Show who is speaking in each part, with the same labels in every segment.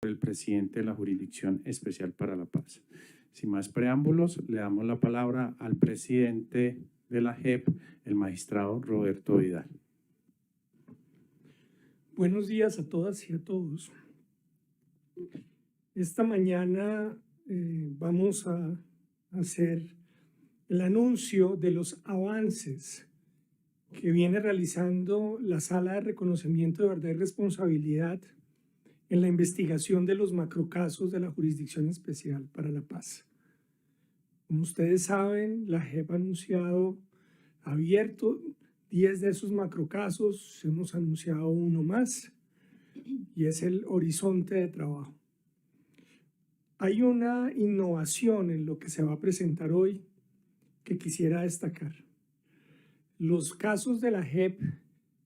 Speaker 1: el presidente de la Jurisdicción Especial para la Paz. Sin más preámbulos, le damos la palabra al presidente de la JEP, el magistrado Roberto Vidal.
Speaker 2: Buenos días a todas y a todos. Esta mañana vamos a hacer el anuncio de los avances que viene realizando la Sala de Reconocimiento de Verdad y Responsabilidad en la investigación de los macrocasos de la Jurisdicción Especial para la Paz. Como ustedes saben, la JEP ha abierto 10 de esos macrocasos, hemos anunciado uno más y es el horizonte de trabajo. Hay una innovación en lo que se va a presentar hoy que quisiera destacar. Los casos de la JEP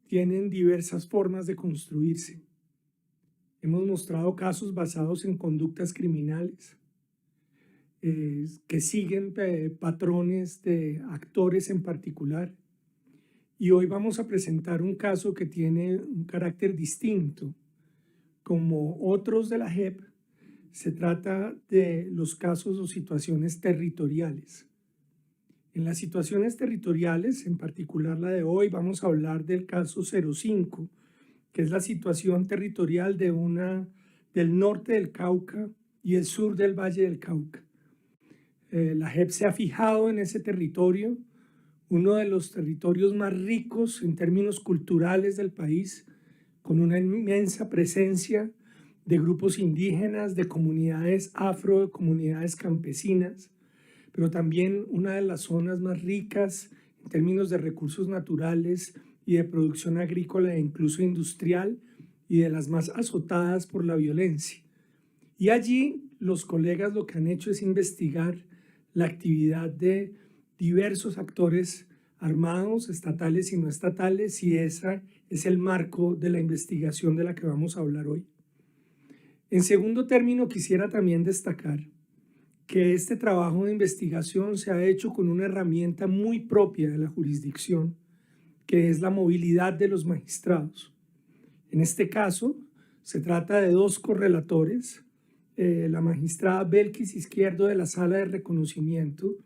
Speaker 2: tienen diversas formas de construirse. Hemos mostrado casos basados en conductas criminales que siguen patrones de actores en particular. Y hoy vamos a presentar un caso que tiene un carácter distinto. Como otros de la JEP, se trata de los casos o situaciones territoriales. En las situaciones territoriales, en particular la de hoy, vamos a hablar del caso 05, que es la situación territorial del norte del Cauca y el sur del Valle del Cauca. La JEP se ha fijado en ese territorio, uno de los territorios más ricos en términos culturales del país, con una inmensa presencia de grupos indígenas, de comunidades afro, de comunidades campesinas, pero también una de las zonas más ricas en términos de recursos naturales y de producción agrícola e incluso industrial, y de las más azotadas por la violencia. Y allí los colegas lo que han hecho es investigar la actividad de diversos actores armados, estatales y no estatales, y ese es el marco de la investigación de la que vamos a hablar hoy. En segundo término, quisiera también destacar que este trabajo de investigación se ha hecho con una herramienta muy propia de la jurisdicción, que es la movilidad de los magistrados. En este caso, se trata de dos correlatores, la magistrada Belkis Izquierdo de la Sala de Reconocimiento,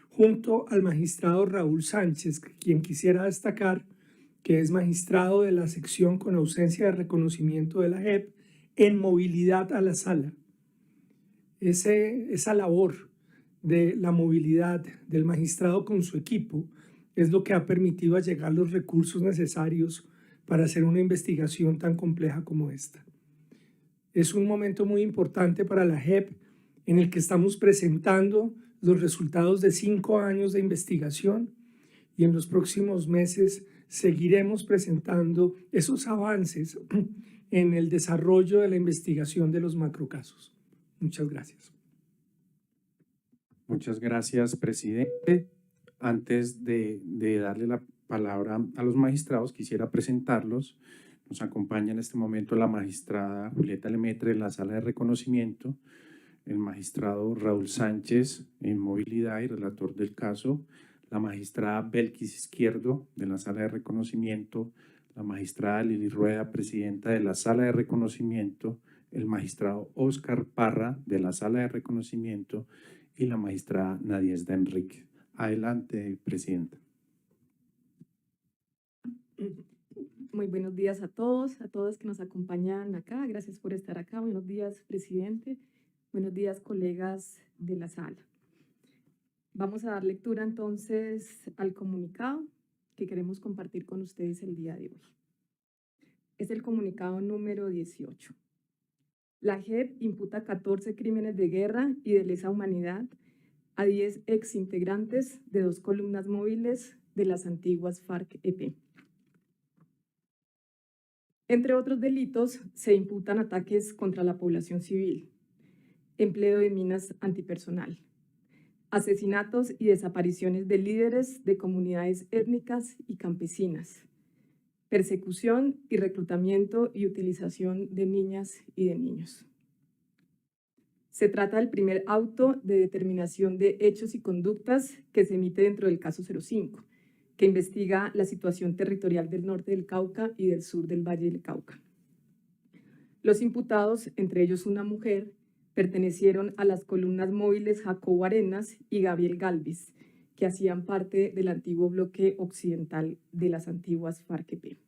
Speaker 2: junto al magistrado Raúl Sánchez, quien quisiera destacar que es magistrado de la sección con ausencia de reconocimiento de la JEP en movilidad a la sala. Esa labor de la movilidad del magistrado con su equipo es lo que ha permitido allegar los recursos necesarios para hacer una investigación tan compleja como esta. Es un momento muy importante para la JEP en el que estamos presentando los resultados de 5 años de investigación y en los próximos meses seguiremos presentando esos avances en el desarrollo de la investigación de los macrocasos. Muchas gracias.
Speaker 1: Muchas gracias, presidente. Antes de darle la palabra a los magistrados, quisiera presentarlos. Nos acompaña en este momento la magistrada Julieta Lemaitre en la sala de reconocimiento, el magistrado Raúl Sánchez en movilidad y relator del caso, la magistrada Belkis Izquierdo de la sala de reconocimiento, la magistrada Lili Rueda, presidenta de la sala de reconocimiento, el magistrado Óscar Parra de la sala de reconocimiento y la magistrada Nadiezda Enrique. Adelante, presidenta.
Speaker 3: Muy buenos días a todos que nos acompañan acá. Gracias por estar acá. Buenos días, presidente. Buenos días, colegas de la sala. Vamos a dar lectura entonces al comunicado que queremos compartir con ustedes el día de hoy. Es el comunicado número 18. La JEP imputa 14 crímenes de guerra y de lesa humanidad a 10 exintegrantes de 2 columnas móviles de las antiguas FARC-EP. Entre otros delitos, se imputan ataques contra la población civil, empleo de minas antipersonal, asesinatos y desapariciones de líderes de comunidades étnicas y campesinas, persecución y reclutamiento y utilización de niñas y de niños. Se trata del primer auto de determinación de hechos y conductas que se emite dentro del caso 05, que investiga la situación territorial del norte del Cauca y del sur del Valle del Cauca. Los imputados, entre ellos una mujer, pertenecieron a las columnas móviles Jacobo Arenas y Gabriel Galvis, que hacían parte del antiguo bloque occidental de las antiguas FARC-EP.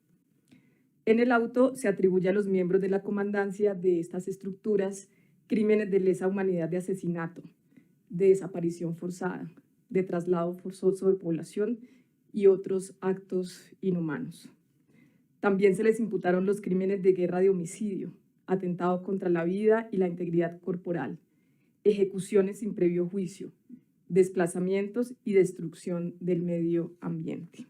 Speaker 3: En el auto se atribuye a los miembros de la comandancia de estas estructuras crímenes de lesa humanidad de asesinato, de desaparición forzada, de traslado forzoso de población y otros actos inhumanos. También se les imputaron los crímenes de guerra de homicidio, atentado contra la vida y la integridad corporal, ejecuciones sin previo juicio, desplazamientos y destrucción del medio ambiente.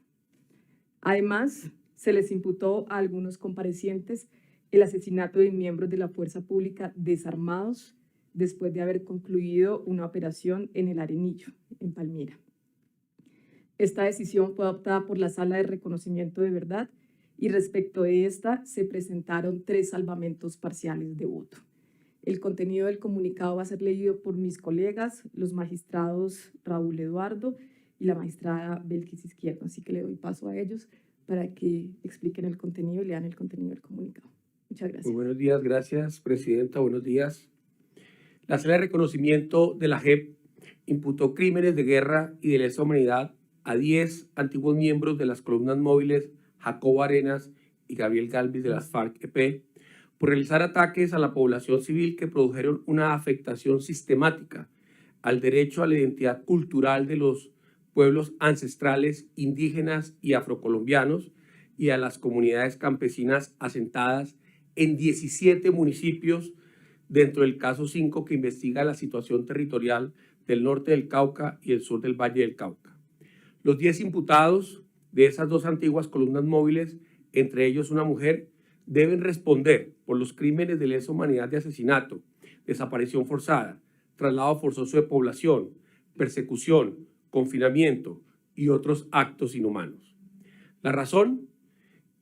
Speaker 3: Además, se les imputó a algunos comparecientes el asesinato de miembros de la fuerza pública desarmados después de haber concluido una operación en el Arenillo, en Palmira. Esta decisión fue adoptada por la Sala de Reconocimiento de Verdad y respecto de esta se presentaron 3 salvamentos parciales de voto. El contenido del comunicado va a ser leído por mis colegas, los magistrados Raúl Eduardo y la magistrada Belkis Izquierdo, así que le doy paso a ellos para que expliquen el contenido y lean el contenido del comunicado. Muchas gracias.
Speaker 4: Muy buenos días, gracias, Presidenta, buenos días. La Sala de Reconocimiento de la JEP imputó crímenes de guerra y de lesa humanidad a 10 antiguos miembros de las columnas móviles Jacobo Arenas y Gabriel Galvis de las FARC-EP por realizar ataques a la población civil que produjeron una afectación sistemática al derecho a la identidad cultural de los pueblos ancestrales, indígenas y afrocolombianos y a las comunidades campesinas asentadas en 17 municipios dentro del caso 5 que investiga la situación territorial del norte del Cauca y el sur del Valle del Cauca. Los 10 imputados de esas 2 antiguas columnas móviles, entre ellos una mujer, deben responder por los crímenes de lesa humanidad de asesinato, desaparición forzada, traslado forzoso de población, persecución, confinamiento y otros actos inhumanos. La razón: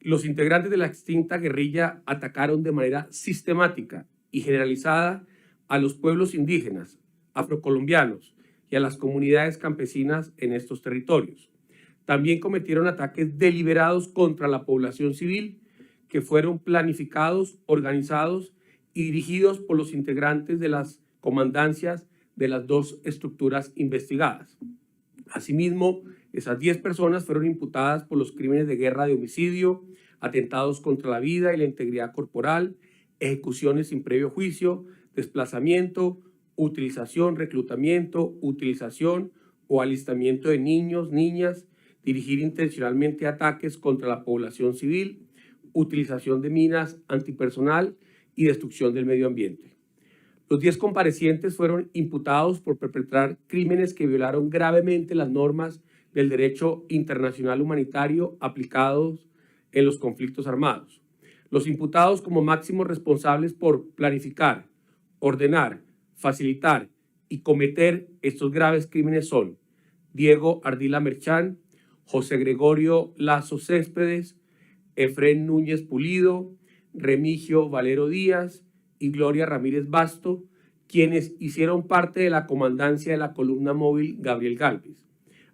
Speaker 4: los integrantes de la extinta guerrilla atacaron de manera sistemática y generalizada a los pueblos indígenas, afrocolombianos y a las comunidades campesinas en estos territorios. También cometieron ataques deliberados contra la población civil que fueron planificados, organizados y dirigidos por los integrantes de las comandancias de las 2 estructuras investigadas. Asimismo, esas 10 personas fueron imputadas por los crímenes de guerra de homicidio, atentados contra la vida y la integridad corporal, ejecuciones sin previo juicio, desplazamiento, utilización, reclutamiento, utilización o alistamiento de niños, niñas, dirigir intencionalmente ataques contra la población civil, utilización de minas antipersonal y destrucción del medio ambiente. Los 10 comparecientes fueron imputados por perpetrar crímenes que violaron gravemente las normas del derecho internacional humanitario aplicados en los conflictos armados. Los imputados como máximos responsables por planificar, ordenar, facilitar y cometer estos graves crímenes son Diego Ardila Merchán, José Gregorio Lazo Céspedes, Efrén Núñez Pulido, Remigio Valero Díaz y Gloria Ramírez Basto, quienes hicieron parte de la comandancia de la columna móvil Gabriel Galvis,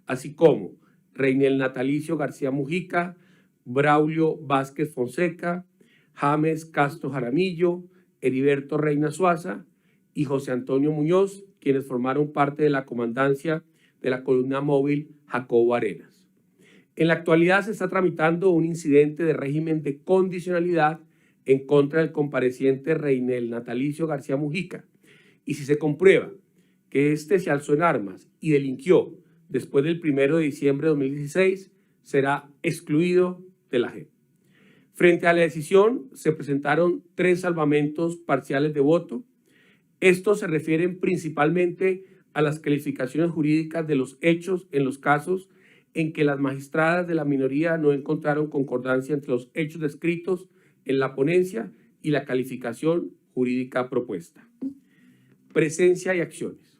Speaker 4: así como Reinel Natalicio García Mujica, Braulio Vázquez Fonseca, James Castro Jaramillo, Heriberto Reina Suaza y José Antonio Muñoz, quienes formaron parte de la comandancia de la columna móvil Jacobo Arenas. En la actualidad se está tramitando un incidente de régimen de condicionalidad en contra del compareciente Reinel Natalicio García Mujica, y si se comprueba que éste se alzó en armas y delinquió después del 1 de diciembre de 2016, será excluido de la JEP. Frente a la decisión, se presentaron 3 salvamentos parciales de voto. Estos se refieren principalmente a las calificaciones jurídicas de los hechos en los casos en que las magistradas de la minoría no encontraron concordancia entre los hechos descritos en la ponencia y la calificación jurídica propuesta. Presencia y acciones.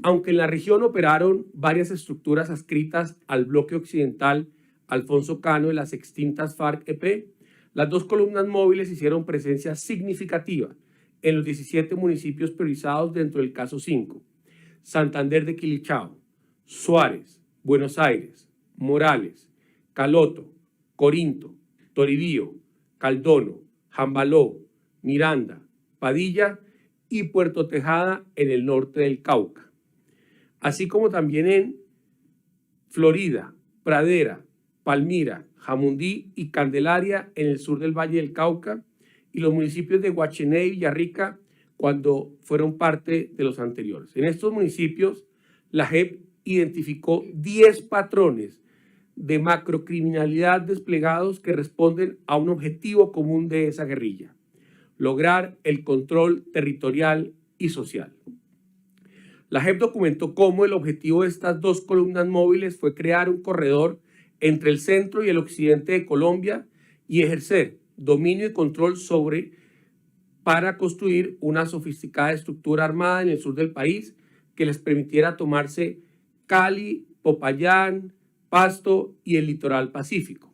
Speaker 4: Aunque en la región operaron varias estructuras adscritas al bloque occidental Alfonso Cano de las extintas FARC-EP, las 2 columnas móviles hicieron presencia significativa en los 17 municipios priorizados dentro del caso 5: Santander de Quilichao, Suárez, Buenos Aires, Morales, Caloto, Corinto, Toribío, Caldono, Jambaló, Miranda, Padilla y Puerto Tejada en el norte del Cauca, así como también en Florida, Pradera, Palmira, Jamundí y Candelaria en el sur del Valle del Cauca, y los municipios de Guachené y Villarrica cuando fueron parte de los anteriores. En estos municipios, la JEP identificó 10 patrones de macrocriminalidad desplegados que responden a un objetivo común de esa guerrilla: lograr el control territorial y social. La JEP documentó cómo el objetivo de estas dos columnas móviles fue crear un corredor entre el centro y el occidente de Colombia y ejercer dominio y control para construir una sofisticada estructura armada en el sur del país que les permitiera tomarse Cali, Popayán, Pasto y el litoral pacífico.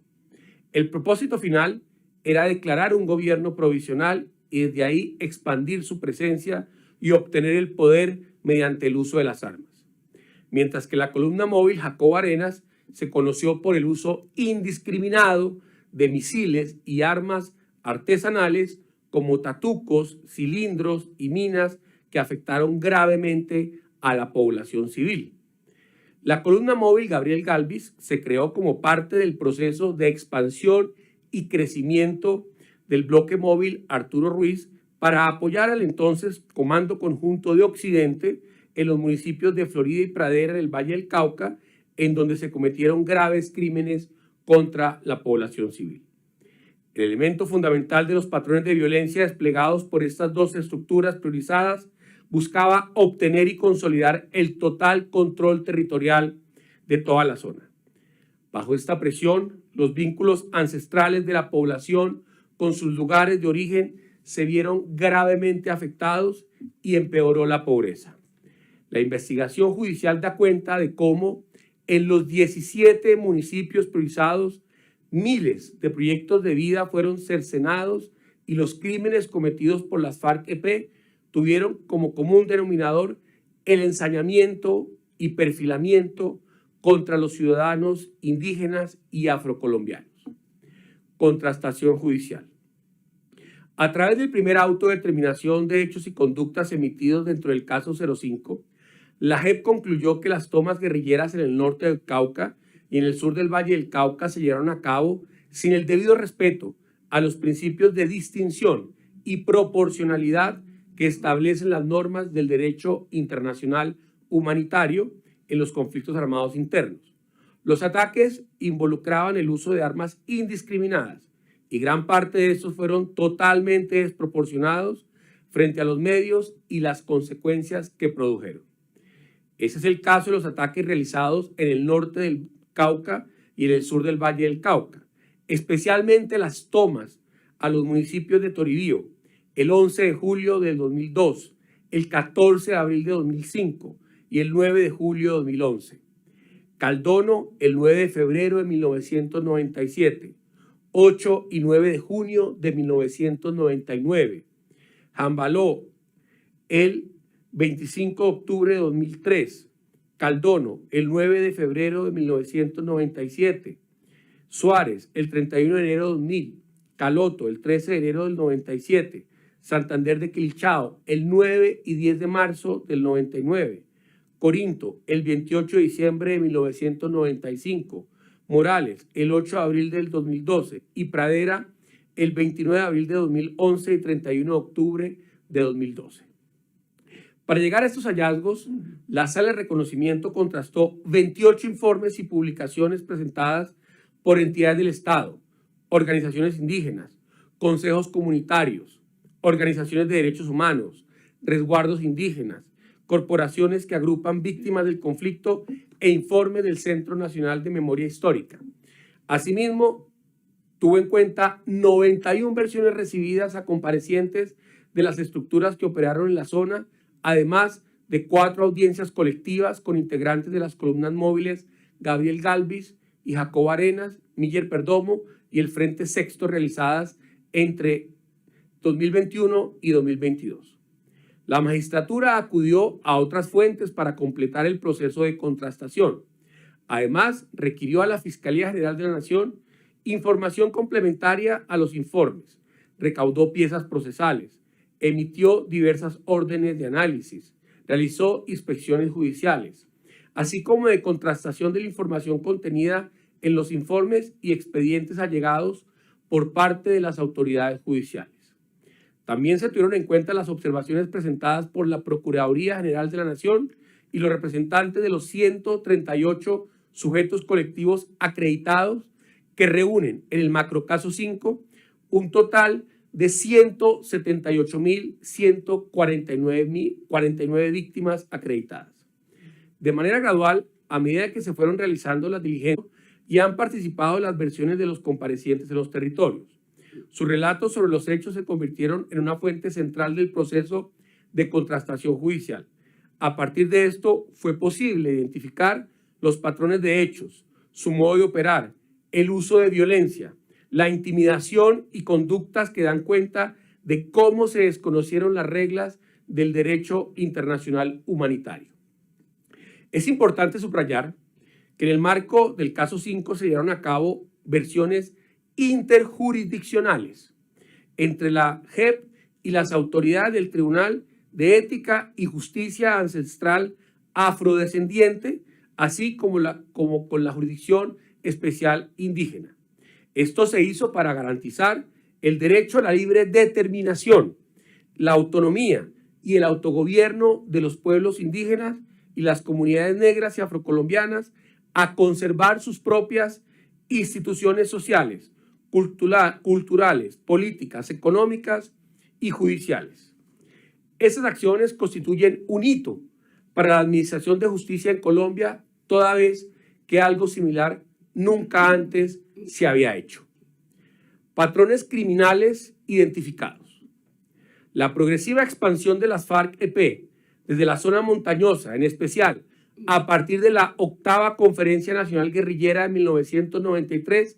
Speaker 4: El propósito final era declarar un gobierno provisional y desde ahí expandir su presencia y obtener el poder mediante el uso de las armas. Mientras que la columna móvil Jacobo Arenas se conoció por el uso indiscriminado de misiles y armas artesanales como tatucos, cilindros y minas que afectaron gravemente a la población civil. La columna móvil Gabriel Galvis se creó como parte del proceso de expansión y crecimiento del bloque móvil Arturo Ruiz para apoyar al entonces Comando Conjunto de Occidente en los municipios de Florida y Pradera del Valle del Cauca, en donde se cometieron graves crímenes contra la población civil. El elemento fundamental de los patrones de violencia desplegados por estas dos estructuras priorizadas buscaba obtener y consolidar el total control territorial de toda la zona. Bajo esta presión, los vínculos ancestrales de la población con sus lugares de origen se vieron gravemente afectados y empeoró la pobreza. La investigación judicial da cuenta de cómo en los 17 municipios priorizados miles de proyectos de vida fueron cercenados y los crímenes cometidos por las FARC-EP tuvieron como común denominador el ensañamiento y perfilamiento contra los ciudadanos indígenas y afrocolombianos. Contrastación judicial. A través del primer auto de determinación de hechos y conductas emitidos dentro del caso 05, la JEP concluyó que las tomas guerrilleras en el norte del Cauca y en el sur del Valle del Cauca se llevaron a cabo sin el debido respeto a los principios de distinción y proporcionalidad que establecen las normas del derecho internacional humanitario en los conflictos armados internos. Los ataques involucraban el uso de armas indiscriminadas y gran parte de estos fueron totalmente desproporcionados frente a los medios y las consecuencias que produjeron. Ese es el caso de los ataques realizados en el norte del Cauca y en el sur del Valle del Cauca, especialmente las tomas a los municipios de Toribío, el 11 de julio del 2002, el 14 de abril de 2005 y el 9 de julio de 2011. Caldono, el 9 de febrero de 1997, 8 y 9 de junio de 1999. Jambaló, el 25 de octubre de 2003. Caldono, el 9 de febrero de 1997. Suárez, el 31 de enero de 2000. Caloto, el 13 de enero del 97. Santander de Quilichao, el 9 y 10 de marzo del 99. Corinto, el 28 de diciembre de 1995. Morales, el 8 de abril del 2012. Y Pradera, el 29 de abril de 2011 y 31 de octubre de 2012. Para llegar a estos hallazgos, la Sala de Reconocimiento contrastó 28 informes y publicaciones presentadas por entidades del Estado, organizaciones indígenas, consejos comunitarios, organizaciones de derechos humanos, resguardos indígenas, corporaciones que agrupan víctimas del conflicto e informes del Centro Nacional de Memoria Histórica. Asimismo, tuvo en cuenta 91 versiones recibidas a comparecientes de las estructuras que operaron en la zona, además de 4 audiencias colectivas con integrantes de las columnas móviles Gabriel Galvis y Jacobo Arenas, Miller Perdomo y el Frente Sexto realizadas entre 2021 y 2022. La magistratura acudió a otras fuentes para completar el proceso de contrastación. Además, requirió a la Fiscalía General de la Nación información complementaria a los informes, recaudó piezas procesales, emitió diversas órdenes de análisis, realizó inspecciones judiciales, así como de contrastación de la información contenida en los informes y expedientes allegados por parte de las autoridades judiciales. También se tuvieron en cuenta las observaciones presentadas por la Procuraduría General de la Nación y los representantes de los 138 sujetos colectivos acreditados que reúnen en el macrocaso 5 un total de 178.149 víctimas acreditadas. De manera gradual, a medida que se fueron realizando las diligencias y han participado las versiones de los comparecientes en los territorios, sus relatos sobre los hechos se convirtieron en una fuente central del proceso de contrastación judicial. A partir de esto, fue posible identificar los patrones de hechos, su modo de operar, el uso de violencia, la intimidación y conductas que dan cuenta de cómo se desconocieron las reglas del derecho internacional humanitario. Es importante subrayar que en el marco del caso 5 se llevaron a cabo versiones interjurisdiccionales entre la JEP y las autoridades del Tribunal de Ética y Justicia Ancestral Afrodescendiente, así como con la Jurisdicción Especial Indígena. Esto se hizo para garantizar el derecho a la libre determinación, la autonomía y el autogobierno de los pueblos indígenas y las comunidades negras y afrocolombianas a conservar sus propias instituciones sociales, culturales, políticas, económicas y judiciales. Esas acciones constituyen un hito para la administración de justicia en Colombia, toda vez que algo similar nunca antes se había hecho. Patrones criminales identificados. La progresiva expansión de las FARC-EP desde la zona montañosa, en especial a partir de la 8ª Conferencia Nacional Guerrillera de 1993,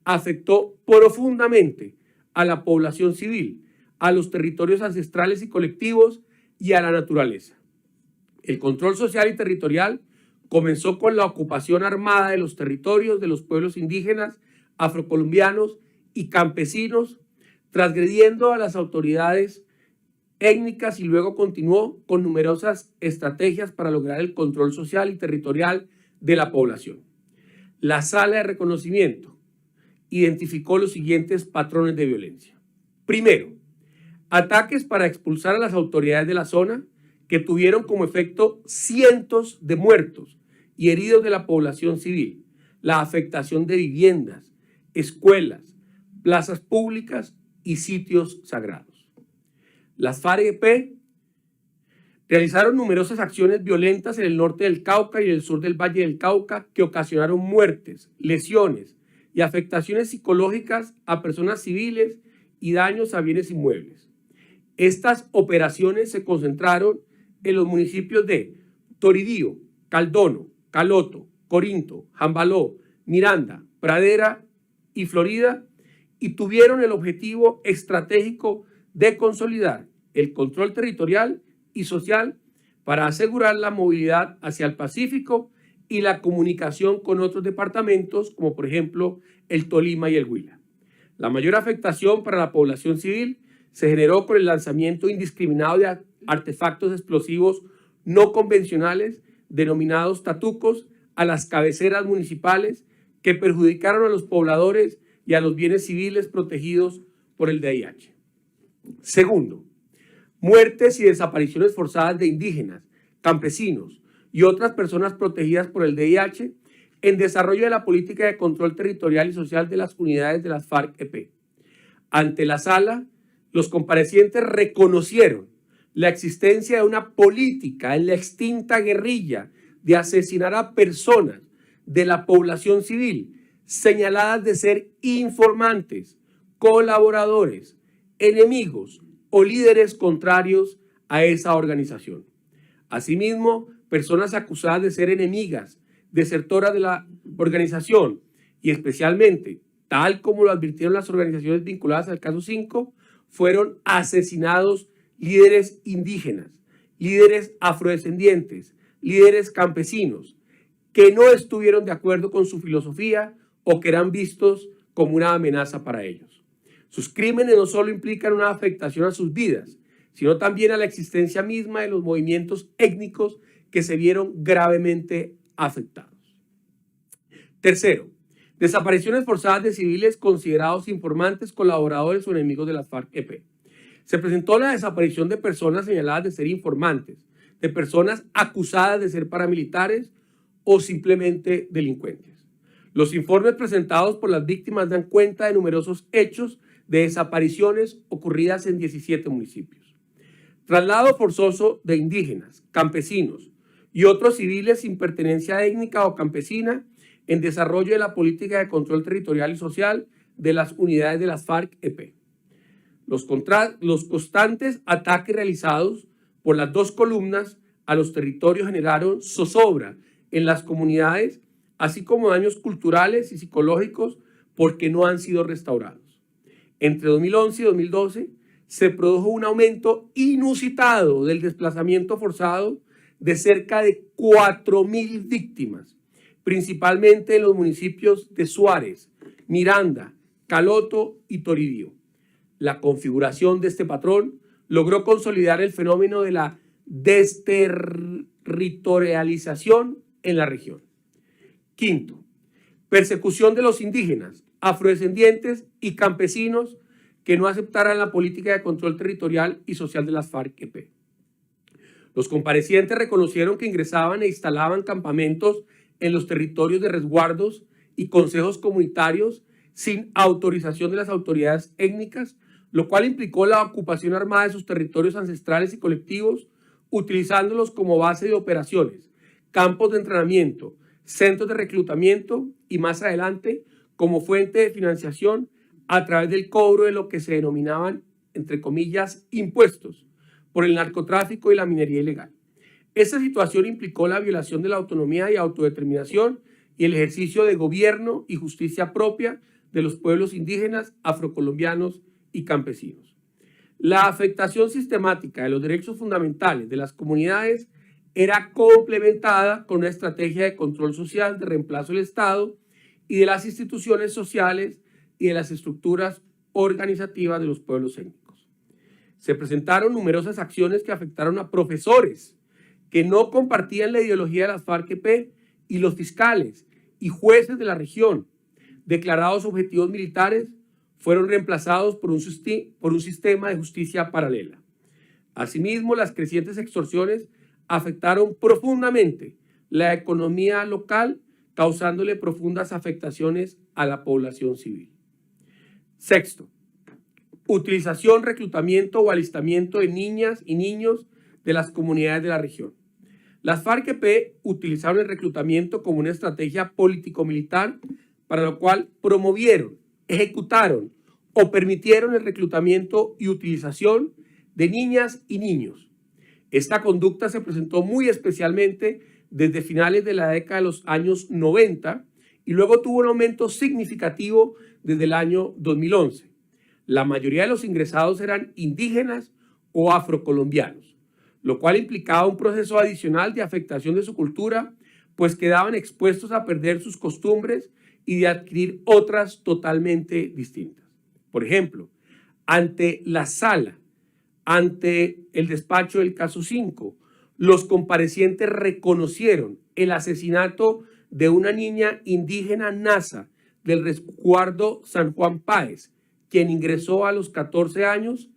Speaker 4: afectó profundamente a la población civil, a los territorios ancestrales y colectivos y a la naturaleza. El control social y territorial comenzó con la ocupación armada de los territorios de los pueblos indígenas, afrocolombianos y campesinos, transgrediendo a las autoridades étnicas, y luego continuó con numerosas estrategias para lograr el control social y territorial de la población. La Sala de Reconocimiento identificó los siguientes patrones de violencia. Primero, ataques para expulsar a las autoridades de la zona, que tuvieron como efecto cientos de muertos y heridos de la población civil, la afectación de viviendas, escuelas, plazas públicas y sitios sagrados. Las FARC-EP realizaron numerosas acciones violentas en el norte del Cauca y en el sur del Valle del Cauca que ocasionaron muertes, lesiones y afectaciones psicológicas a personas civiles y daños a bienes inmuebles. Estas operaciones se concentraron en los municipios de Toribío, Caldono, Caloto, Corinto, Jambaló, Miranda, Pradera y Florida, y tuvieron el objetivo estratégico de consolidar el control territorial y social para asegurar la movilidad hacia el Pacífico y la comunicación con otros departamentos, como por ejemplo el Tolima y el Huila. La mayor afectación para la población civil se generó con el lanzamiento indiscriminado de artefactos explosivos no convencionales, denominados tatucos, a las cabeceras municipales, que perjudicaron a los pobladores y a los bienes civiles protegidos por el DIH. Segundo, muertes y desapariciones forzadas de indígenas, campesinos y otras personas protegidas por el DIH en desarrollo de la política de control territorial y social de las unidades de las FARC-EP. Ante la sala, los comparecientes reconocieron la existencia de una política en la extinta guerrilla de asesinar a personas de la población civil señaladas de ser informantes, colaboradores, enemigos o líderes contrarios a esa organización. Asimismo, personas acusadas de ser enemigas, desertoras de la organización y especialmente, tal como lo advirtieron las organizaciones vinculadas al caso 5, fueron asesinados líderes indígenas, líderes afrodescendientes, líderes campesinos, que no estuvieron de acuerdo con su filosofía o que eran vistos como una amenaza para ellos. Sus crímenes no solo implican una afectación a sus vidas, sino también a la existencia misma de los movimientos étnicos que se vieron gravemente afectados. Tercero, desapariciones forzadas de civiles considerados informantes, colaboradores o enemigos de las FARC-EP. Se presentó la desaparición de personas señaladas de ser informantes, de personas acusadas de ser paramilitares o simplemente delincuentes. Los informes presentados por las víctimas dan cuenta de numerosos hechos de desapariciones ocurridas en 17 municipios. Traslado forzoso de indígenas, campesinos y otros civiles sin pertenencia étnica o campesina en desarrollo de la política de control territorial y social de las unidades de las FARC-EP. Los constantes ataques realizados por las dos columnas a los territorios generaron zozobra en las comunidades, así como daños culturales y psicológicos porque no han sido restaurados. Entre 2011 y 2012 se produjo un aumento inusitado del desplazamiento forzado de cerca de 4.000 víctimas, principalmente en los municipios de Suárez, Miranda, Caloto y Toribío. La configuración de este patrón logró consolidar el fenómeno de la desterritorialización en la región. Quinto, persecución de los indígenas, afrodescendientes y campesinos que no aceptaran la política de control territorial y social de las FARC-EP. Los comparecientes reconocieron que ingresaban e instalaban campamentos en los territorios de resguardos y consejos comunitarios sin autorización de las autoridades étnicas, lo cual implicó la ocupación armada de sus territorios ancestrales y colectivos, utilizándolos como base de operaciones, campos de entrenamiento, centros de reclutamiento y más adelante como fuente de financiación a través del cobro de lo que se denominaban, entre comillas, impuestos por el narcotráfico y la minería ilegal. Esta situación implicó la violación de la autonomía y autodeterminación y el ejercicio de gobierno y justicia propia de los pueblos indígenas, afrocolombianos y campesinos. La afectación sistemática de los derechos fundamentales de las comunidades era complementada con una estrategia de control social de reemplazo del Estado y de las instituciones sociales y de las estructuras organizativas de los pueblos étnicos. Se presentaron numerosas acciones que afectaron a profesores que no compartían la ideología de las FARC-EP y los fiscales y jueces de la región, declarados objetivos militares, fueron reemplazados por un sistema de justicia paralela. Asimismo, las crecientes extorsiones afectaron profundamente la economía local, causándole profundas afectaciones a la población civil. Sexto, utilización, reclutamiento o alistamiento de niñas y niños de las comunidades de la región. Las FARC-EP utilizaron el reclutamiento como una estrategia político-militar, para lo cual promovieron, ejecutaron o permitieron el reclutamiento y utilización de niñas y niños. Esta conducta se presentó muy especialmente desde finales de la década de los años 90 y luego tuvo un aumento significativo desde el año 2011. La mayoría de los ingresados eran indígenas o afrocolombianos, lo cual implicaba un proceso adicional de afectación de su cultura, pues quedaban expuestos a perder sus costumbres y de adquirir otras totalmente distintas. Por ejemplo, ante la sala, ante el despacho del caso 5, los comparecientes reconocieron el asesinato de una niña indígena nasa del resguardo San Juan Páez, quien ingresó a los 14 años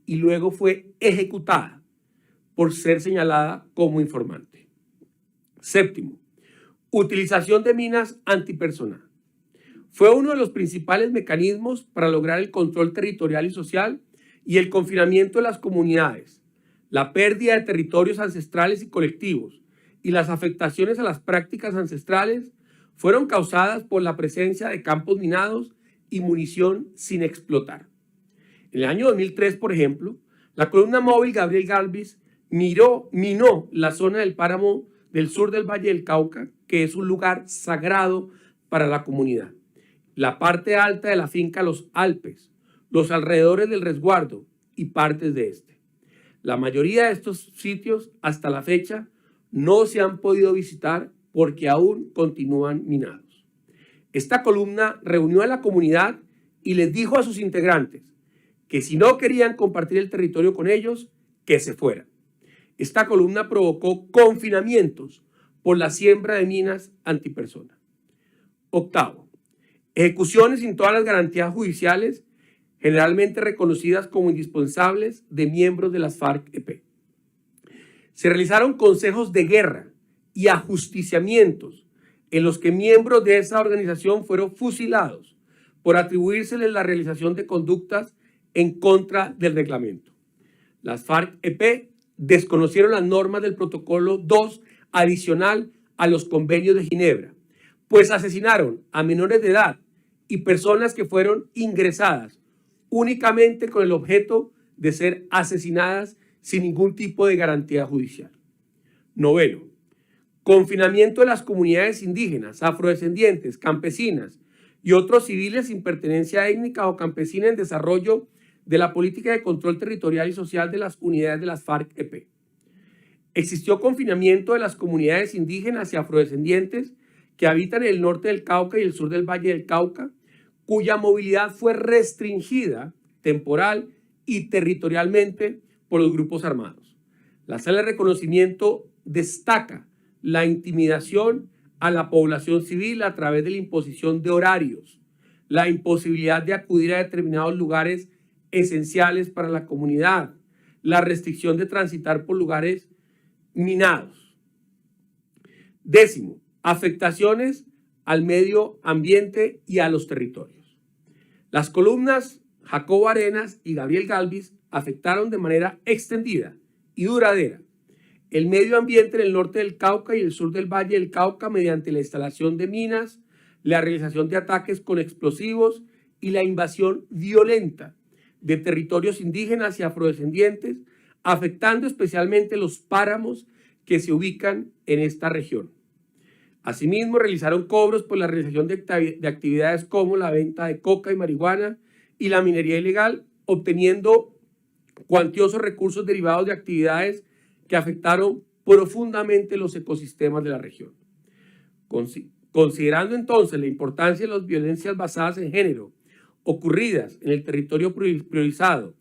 Speaker 4: y luego fue ejecutada por ser señalada como informante. Séptimo, utilización de minas antipersonal. Fue uno de los principales mecanismos para lograr el control territorial y social y el confinamiento de las comunidades, la pérdida de territorios ancestrales y colectivos y las afectaciones a las prácticas ancestrales fueron causadas por la presencia de campos minados y munición sin explotar. En el año 2003, por ejemplo, la columna móvil Gabriel Galvis minó la zona del páramo del sur del Valle del Cauca, que es un lugar sagrado para la comunidad. La parte alta de la finca Los Alpes, los alrededores del resguardo y partes de este. La mayoría de estos sitios hasta la fecha no se han podido visitar porque aún continúan minados. Esta columna reunió a la comunidad y les dijo a sus integrantes que si no querían compartir el territorio con ellos, que se fueran. Esta columna provocó confinamientos por la siembra de minas antipersona. Octavo, ejecuciones sin todas las garantías judiciales, generalmente reconocidas como indispensables, de miembros de las FARC-EP. Se realizaron consejos de guerra y ajusticiamientos en los que miembros de esa organización fueron fusilados por atribuírseles la realización de conductas en contra del reglamento. Las FARC-EP desconocieron las normas del protocolo 2 adicional a los convenios de Ginebra, pues asesinaron a menores de edad y personas que fueron ingresadas únicamente con el objeto de ser asesinadas sin ningún tipo de garantía judicial. Noveno, confinamiento de las comunidades indígenas, afrodescendientes, campesinas y otros civiles sin pertenencia étnica o campesina en desarrollo de la política de control territorial y social de las unidades de las FARC-EP. Existió confinamiento de las comunidades indígenas y afrodescendientes que habitan en el norte del Cauca y el sur del Valle del Cauca, cuya movilidad fue restringida temporal y territorialmente por los grupos armados. La sala de reconocimiento destaca la intimidación a la población civil a través de la imposición de horarios, la imposibilidad de acudir a determinados lugares esenciales para la comunidad, la restricción de transitar por lugares minados. Décimo, afectaciones al medio ambiente y a los territorios. Las columnas Jacobo Arenas y Gabriel Galvis afectaron de manera extendida y duradera el medio ambiente en el norte del Cauca y el sur del Valle del Cauca mediante la instalación de minas, la realización de ataques con explosivos y la invasión violenta de territorios indígenas y afrodescendientes, afectando especialmente los páramos que se ubican en esta región. Asimismo, realizaron cobros por la realización de actividades como la venta de coca y marihuana y la minería ilegal, obteniendo cuantiosos recursos derivados de actividades que afectaron profundamente los ecosistemas de la región. Considerando entonces la importancia de las violencias basadas en género ocurridas en el territorio priorizado,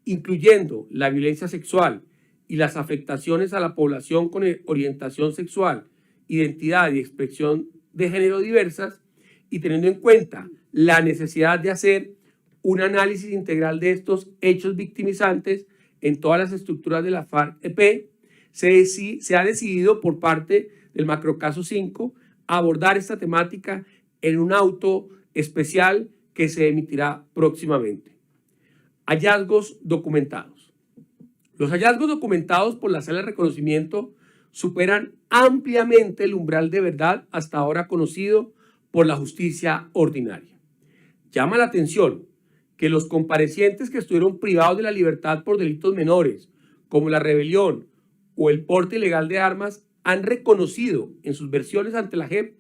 Speaker 4: incluyendo la violencia sexual y las afectaciones a la población con orientación sexual, identidad y expresión de género diversas, y teniendo en cuenta la necesidad de hacer un análisis integral de estos hechos victimizantes en todas las estructuras de la FARC-EP, se ha decidido por parte del Macrocaso 5 abordar esta temática en un auto especial que se emitirá próximamente. Hallazgos documentados. Los hallazgos documentados por la sala de reconocimiento superan ampliamente el umbral de verdad hasta ahora conocido por la justicia ordinaria. Llama la atención que los comparecientes que estuvieron privados de la libertad por delitos menores, como la rebelión o el porte ilegal de armas, han reconocido en sus versiones ante la JEP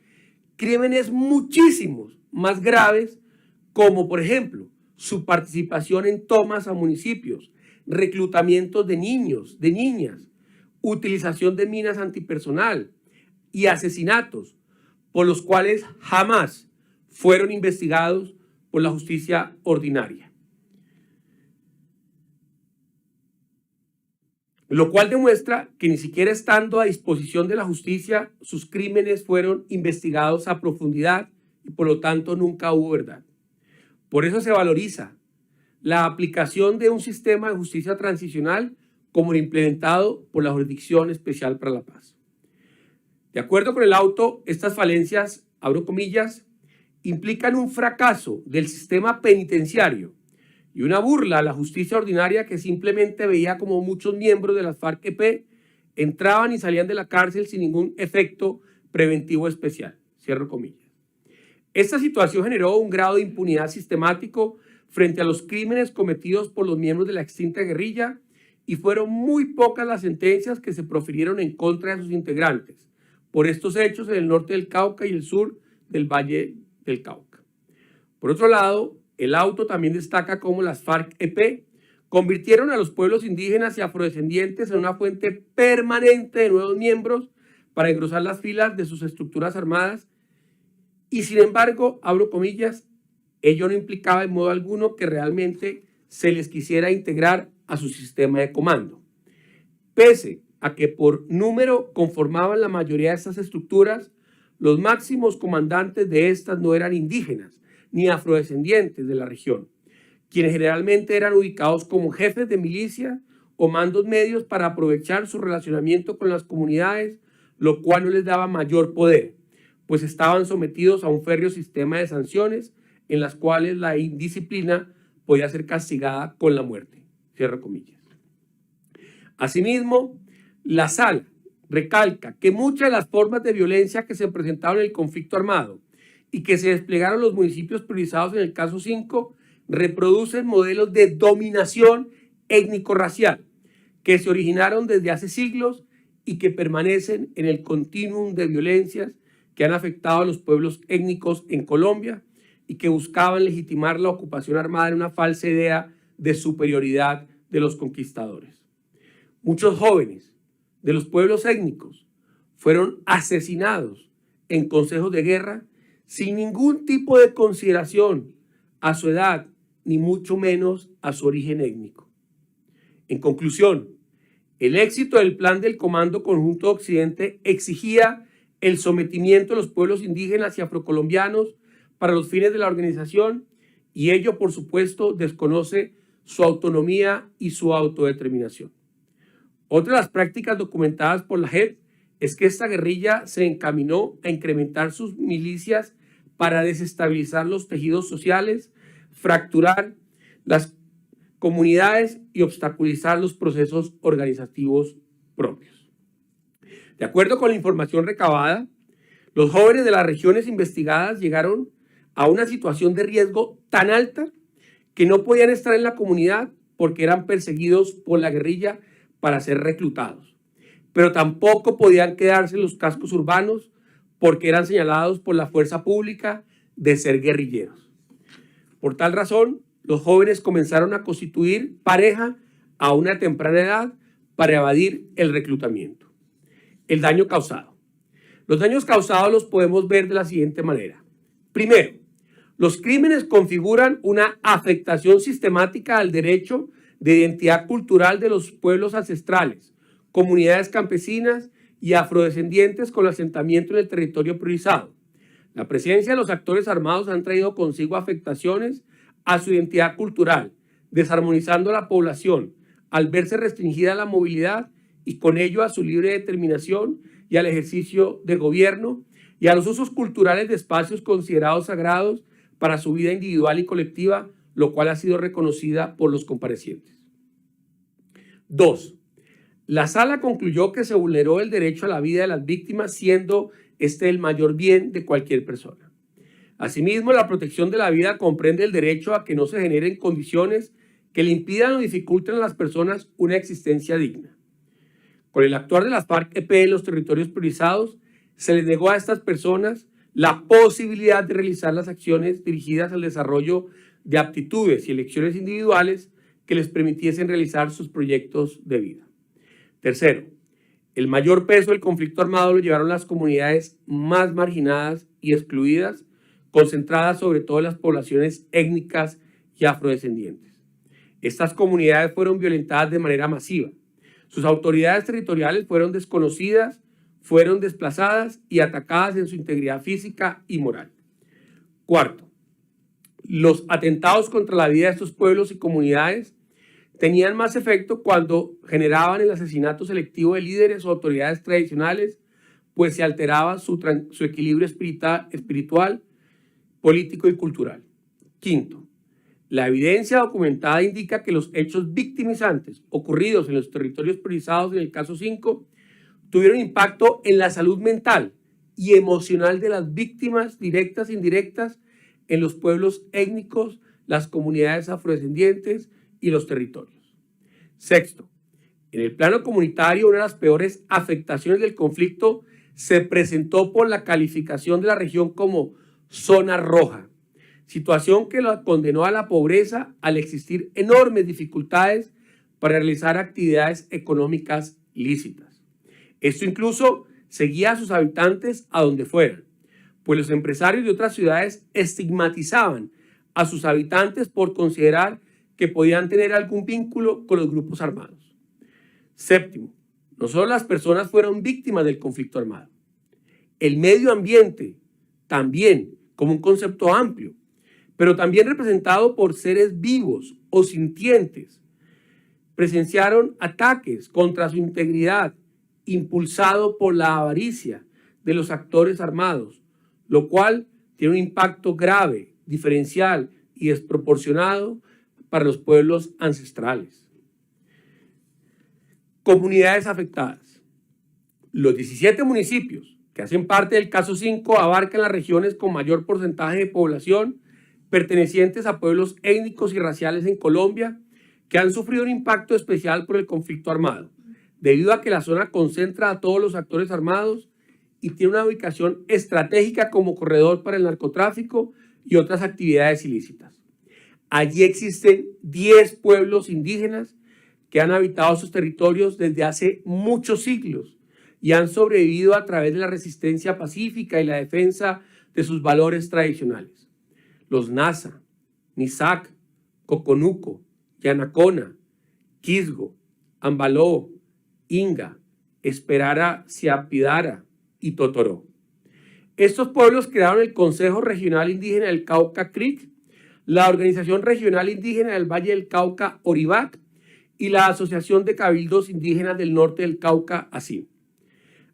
Speaker 4: crímenes muchísimos más graves, como por ejemplo su participación en tomas a municipios, reclutamientos de niños, de niñas, utilización de minas antipersonal y asesinatos, por los cuales jamás fueron investigados por la justicia ordinaria. Lo cual demuestra que ni siquiera estando a disposición de la justicia, sus crímenes fueron investigados a profundidad y por lo tanto nunca hubo verdad. Por eso se valoriza la aplicación de un sistema de justicia transicional como el implementado por la Jurisdicción Especial para la Paz. De acuerdo con el auto, estas falencias, abro comillas, implican un fracaso del sistema penitenciario y una burla a la justicia ordinaria que simplemente veía como muchos miembros de las FARC-EP entraban y salían de la cárcel sin ningún efecto preventivo especial. Cierro comillas. Esta situación generó un grado de impunidad sistemático frente a los crímenes cometidos por los miembros de la extinta guerrilla y fueron muy pocas las sentencias que se profirieron en contra de sus integrantes por estos hechos en el norte del Cauca y el sur del Valle del Cauca. Por otro lado, el auto también destaca cómo las FARC-EP convirtieron a los pueblos indígenas y afrodescendientes en una fuente permanente de nuevos miembros para engrosar las filas de sus estructuras armadas y, sin embargo, abro comillas, ello no implicaba en modo alguno que realmente se les quisiera integrar a su sistema de comando. Pese a que por número conformaban la mayoría de estas estructuras, los máximos comandantes de estas no eran indígenas ni afrodescendientes de la región, quienes generalmente eran ubicados como jefes de milicia o mandos medios para aprovechar su relacionamiento con las comunidades, lo cual no les daba mayor poder, pues estaban sometidos a un férreo sistema de sanciones en las cuales la indisciplina podía ser castigada con la muerte. Cierro comillas. Asimismo, la sala recalca que muchas de las formas de violencia que se presentaron en el conflicto armado y que se desplegaron en los municipios priorizados en el caso 5 reproducen modelos de dominación étnico-racial que se originaron desde hace siglos y que permanecen en el continuum de violencias que han afectado a los pueblos étnicos en Colombia y que buscaban legitimar la ocupación armada en una falsa idea de superioridad de los conquistadores. Muchos jóvenes de los pueblos étnicos fueron asesinados en consejos de guerra sin ningún tipo de consideración a su edad, ni mucho menos a su origen étnico. En conclusión, el éxito del plan del Comando Conjunto Occidente exigía el sometimiento de los pueblos indígenas y afrocolombianos para los fines de la organización, y ello, por supuesto, desconoce su autonomía y su autodeterminación. Otra de las prácticas documentadas por la JEP es que esta guerrilla se encaminó a incrementar sus milicias para desestabilizar los tejidos sociales, fracturar las comunidades y obstaculizar los procesos organizativos propios. De acuerdo con la información recabada, los jóvenes de las regiones investigadas llegaron a una situación de riesgo tan alta que no podían estar en la comunidad porque eran perseguidos por la guerrilla para ser reclutados, pero tampoco podían quedarse en los cascos urbanos porque eran señalados por la fuerza pública de ser guerrilleros. Por tal razón, los jóvenes comenzaron a constituir pareja a una temprana edad para evadir el reclutamiento. El daño causado. Los daños causados los podemos ver de la siguiente manera. Primero, los crímenes configuran una afectación sistemática al derecho de identidad cultural de los pueblos ancestrales, comunidades campesinas y afrodescendientes con asentamiento en el territorio priorizado. La presencia de los actores armados han traído consigo afectaciones a su identidad cultural, desarmonizando a la población al verse restringida la movilidad y con ello a su libre determinación y al ejercicio de gobierno y a los usos culturales de espacios considerados sagrados para su vida individual y colectiva, lo cual ha sido reconocida por los comparecientes. 2. La sala concluyó que se vulneró el derecho a la vida de las víctimas, siendo este el mayor bien de cualquier persona. Asimismo, la protección de la vida comprende el derecho a que no se generen condiciones que le impidan o dificulten a las personas una existencia digna. Con el actuar de las FARC-EP en los territorios priorizados, se les negó a estas personas la posibilidad de realizar las acciones dirigidas al desarrollo de aptitudes y elecciones individuales que les permitiesen realizar sus proyectos de vida. Tercero, el mayor peso del conflicto armado lo llevaron las comunidades más marginadas y excluidas, concentradas sobre todo en las poblaciones étnicas y afrodescendientes. Estas comunidades fueron violentadas de manera masiva. Sus autoridades territoriales fueron desconocidas, fueron desplazadas y atacadas en su integridad física y moral. Cuarto, los atentados contra la vida de estos pueblos y comunidades tenían más efecto cuando generaban el asesinato selectivo de líderes o autoridades tradicionales, pues se alteraba su equilibrio espiritual, político y cultural. Quinto, la evidencia documentada indica que los hechos victimizantes ocurridos en los territorios priorizados en el caso 5 tuvieron impacto en la salud mental y emocional de las víctimas directas e indirectas en los pueblos étnicos, las comunidades afrodescendientes y los territorios. Sexto, en el plano comunitario, una de las peores afectaciones del conflicto se presentó por la calificación de la región como zona roja, situación que la condenó a la pobreza al existir enormes dificultades para realizar actividades económicas lícitas. Esto incluso seguía a sus habitantes a donde fueran, pues los empresarios de otras ciudades estigmatizaban a sus habitantes por considerar que podían tener algún vínculo con los grupos armados. Séptimo, no solo las personas fueron víctimas del conflicto armado, el medio ambiente también, como un concepto amplio, pero también representado por seres vivos o sintientes, presenciaron ataques contra su integridad, impulsado por la avaricia de los actores armados, lo cual tiene un impacto grave, diferencial y desproporcionado para los pueblos ancestrales. Comunidades afectadas. Los 17 municipios que hacen parte del caso 5 abarcan las regiones con mayor porcentaje de población pertenecientes a pueblos étnicos y raciales en Colombia que han sufrido un impacto especial por el conflicto armado, debido a que la zona concentra a todos los actores armados y tiene una ubicación estratégica como corredor para el narcotráfico y otras actividades ilícitas. Allí existen 10 pueblos indígenas que han habitado sus territorios desde hace muchos siglos y han sobrevivido a través de la resistencia pacífica y la defensa de sus valores tradicionales. Los Nasa, Nizac, Coconuco, Yanacona, Quisgo, Ambaló, Inga, Esperara, Siapidara y Totoró. Estos pueblos crearon el Consejo Regional Indígena del Cauca, CRIC, la Organización Regional Indígena del Valle del Cauca, ORIVAC, y la Asociación de Cabildos Indígenas del Norte del Cauca, ASIN.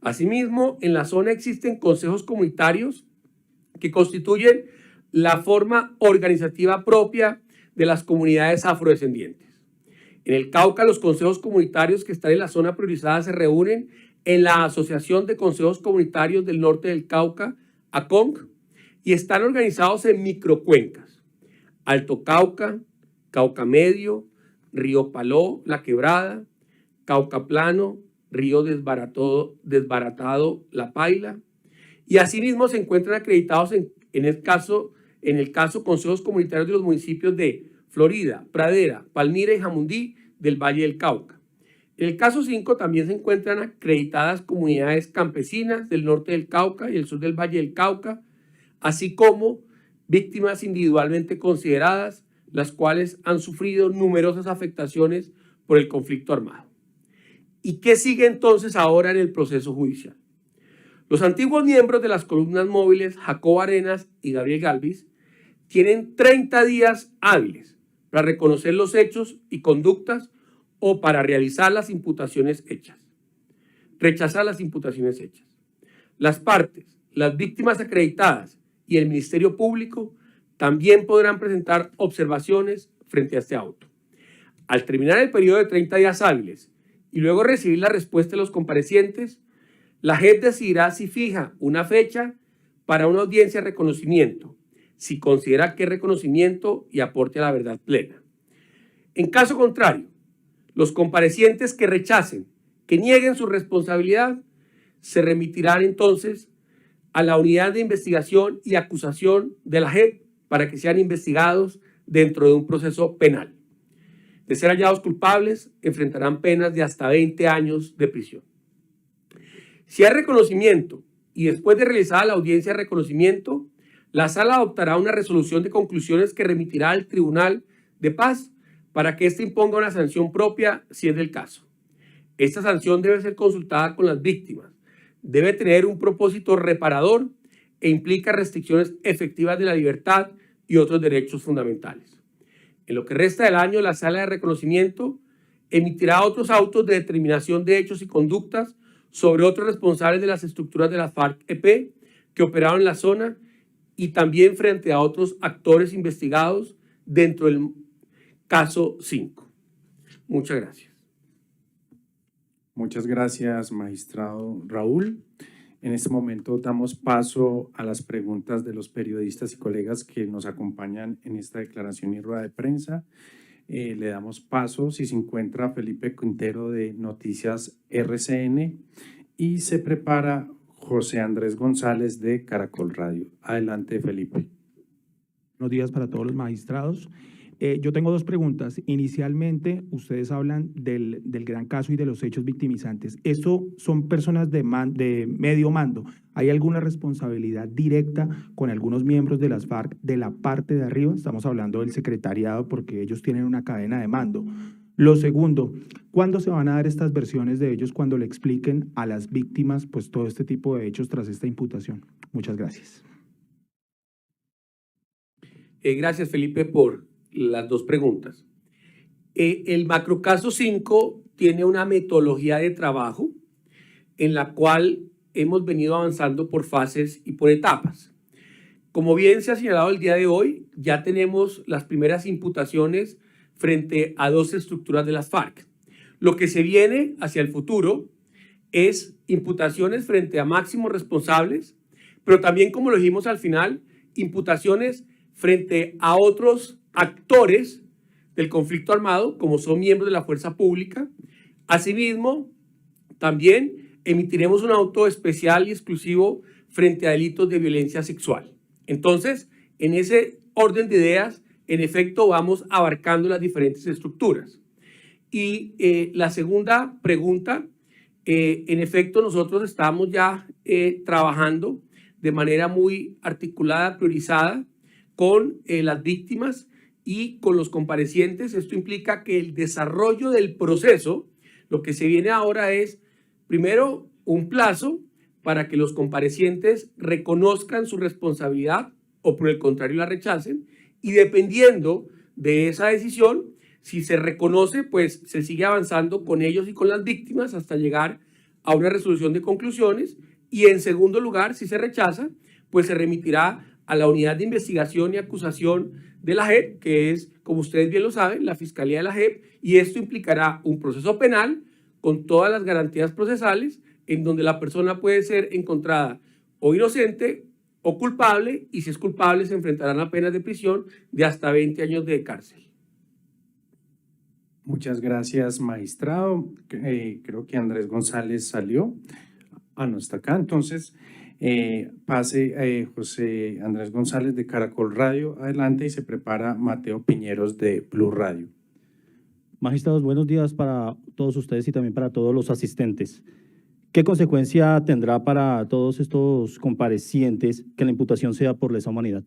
Speaker 4: Asimismo, en la zona existen consejos comunitarios que constituyen la forma organizativa propia de las comunidades afrodescendientes. En el Cauca, los consejos comunitarios que están en la zona priorizada se reúnen en la Asociación de Consejos Comunitarios del Norte del Cauca, ACONC, y están organizados en microcuencas: Alto Cauca, Cauca Medio, Río Paló, La Quebrada, Cauca Plano, Río Desbaratado, La Paila, y asimismo se encuentran acreditados en el caso consejos comunitarios de los municipios de Florida, Pradera, Palmira y Jamundí del Valle del Cauca. En el caso 5 también se encuentran acreditadas comunidades campesinas del norte del Cauca y el sur del Valle del Cauca, así como víctimas individualmente consideradas, las cuales han sufrido numerosas afectaciones por el conflicto armado. ¿Y qué sigue entonces ahora en el proceso judicial? Los antiguos miembros de las columnas móviles, Jacobo Arenas y Gabriel Galvis, tienen 30 días hábiles para reconocer los hechos y conductas o para realizar las imputaciones hechas. Rechazar las imputaciones hechas. Las partes, las víctimas acreditadas y el Ministerio Público también podrán presentar observaciones frente a este auto. Al terminar el periodo de 30 días hábiles y luego recibir la respuesta de los comparecientes, la JEP decidirá si fija una fecha para una audiencia de reconocimiento, si considera que es reconocimiento y aporte a la verdad plena. En caso contrario, los comparecientes que rechacen, que nieguen su responsabilidad, se remitirán entonces a la unidad de investigación y acusación de la JEP para que sean investigados dentro de un proceso penal. De ser hallados culpables, enfrentarán penas de hasta 20 años de prisión. Si hay reconocimiento y después de realizada la audiencia de reconocimiento, la sala adoptará una resolución de conclusiones que remitirá al Tribunal de Paz para que éste imponga una sanción propia si es del caso. Esta sanción debe ser consultada con las víctimas, debe tener un propósito reparador e implica restricciones efectivas de la libertad y otros derechos fundamentales. En lo que resta del año, la sala de reconocimiento emitirá otros autos de determinación de hechos y conductas sobre otros responsables de las estructuras de la FARC-EP que operaron en la zona y también frente a otros actores investigados dentro del caso 5. Muchas gracias.
Speaker 1: Muchas gracias, magistrado Raúl. En este momento damos paso a las preguntas de los periodistas y colegas que nos acompañan en esta declaración y rueda de prensa. Le damos paso si se encuentra Felipe Quintero de Noticias RCN y se prepara José Andrés González de Caracol Radio. Adelante, Felipe.
Speaker 5: Buenos días para todos los magistrados. Yo tengo dos preguntas. Inicialmente, ustedes hablan del gran caso y de los hechos victimizantes. ¿Eso son personas de medio mando? ¿Hay alguna responsabilidad directa con algunos miembros de las FARC de la parte de arriba? Estamos hablando del secretariado porque ellos tienen una cadena de mando. Lo segundo, ¿cuándo se van a dar estas versiones de ellos cuando le expliquen a las víctimas pues todo este tipo de hechos tras esta imputación? Muchas gracias.
Speaker 4: Gracias, Felipe, por las dos preguntas. El macrocaso 5 tiene una metodología de trabajo en la cual hemos venido avanzando por fases y por etapas. Como bien se ha señalado el día de hoy, ya tenemos las primeras imputaciones frente a dos estructuras de las FARC. Lo que se viene hacia el futuro es imputaciones frente a máximos responsables, pero también, como lo dijimos al final, imputaciones frente a otros actores del conflicto armado, como son miembros de la fuerza pública. Asimismo, también emitiremos un auto especial y exclusivo frente a delitos de violencia sexual. Entonces, en ese orden de ideas, en efecto, vamos abarcando las diferentes estructuras. Y la segunda pregunta, en efecto, nosotros estamos ya trabajando de manera muy articulada, priorizada, con las víctimas y con los comparecientes. Esto implica que el desarrollo del proceso, lo que se viene ahora es, primero, un plazo para que los comparecientes reconozcan su responsabilidad o por el contrario la rechacen, y dependiendo de esa decisión, si se reconoce, pues se sigue avanzando con ellos y con las víctimas hasta llegar a una resolución de conclusiones, y en segundo lugar, si se rechaza, pues se remitirá a la unidad de investigación y acusación de la JEP, que es, como ustedes bien lo saben, la Fiscalía de la JEP, y esto implicará un proceso penal con todas las garantías procesales, en donde la persona puede ser encontrada o inocente o culpable, y si es culpable se enfrentarán a penas de prisión de hasta 20 años de cárcel.
Speaker 1: Muchas gracias, magistrado. Creo que Andrés González salió. No está acá. Entonces, pase José Andrés González de Caracol Radio adelante, y se prepara Mateo Piñeros de Blue Radio.
Speaker 6: Magistrados, buenos días para todos ustedes y también para todos los asistentes. ¿Qué consecuencia tendrá para todos estos comparecientes que la imputación sea por lesa humanidad?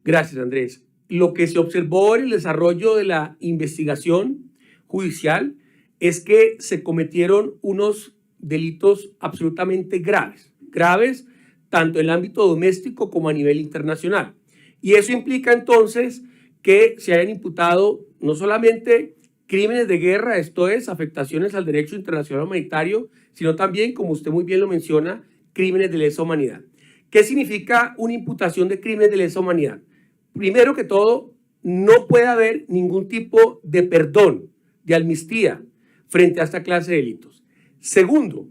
Speaker 4: Gracias, Andrés. Lo que se observó en el desarrollo de la investigación judicial es que se cometieron unos delitos absolutamente graves tanto en el ámbito doméstico como a nivel internacional. Y eso implica entonces que se hayan imputado no solamente crímenes de guerra, esto es, afectaciones al derecho internacional humanitario, sino también, como usted muy bien lo menciona, crímenes de lesa humanidad. ¿Qué significa una imputación de crímenes de lesa humanidad? Primero que todo, no puede haber ningún tipo de perdón, de amnistía frente a esta clase de delitos. Segundo,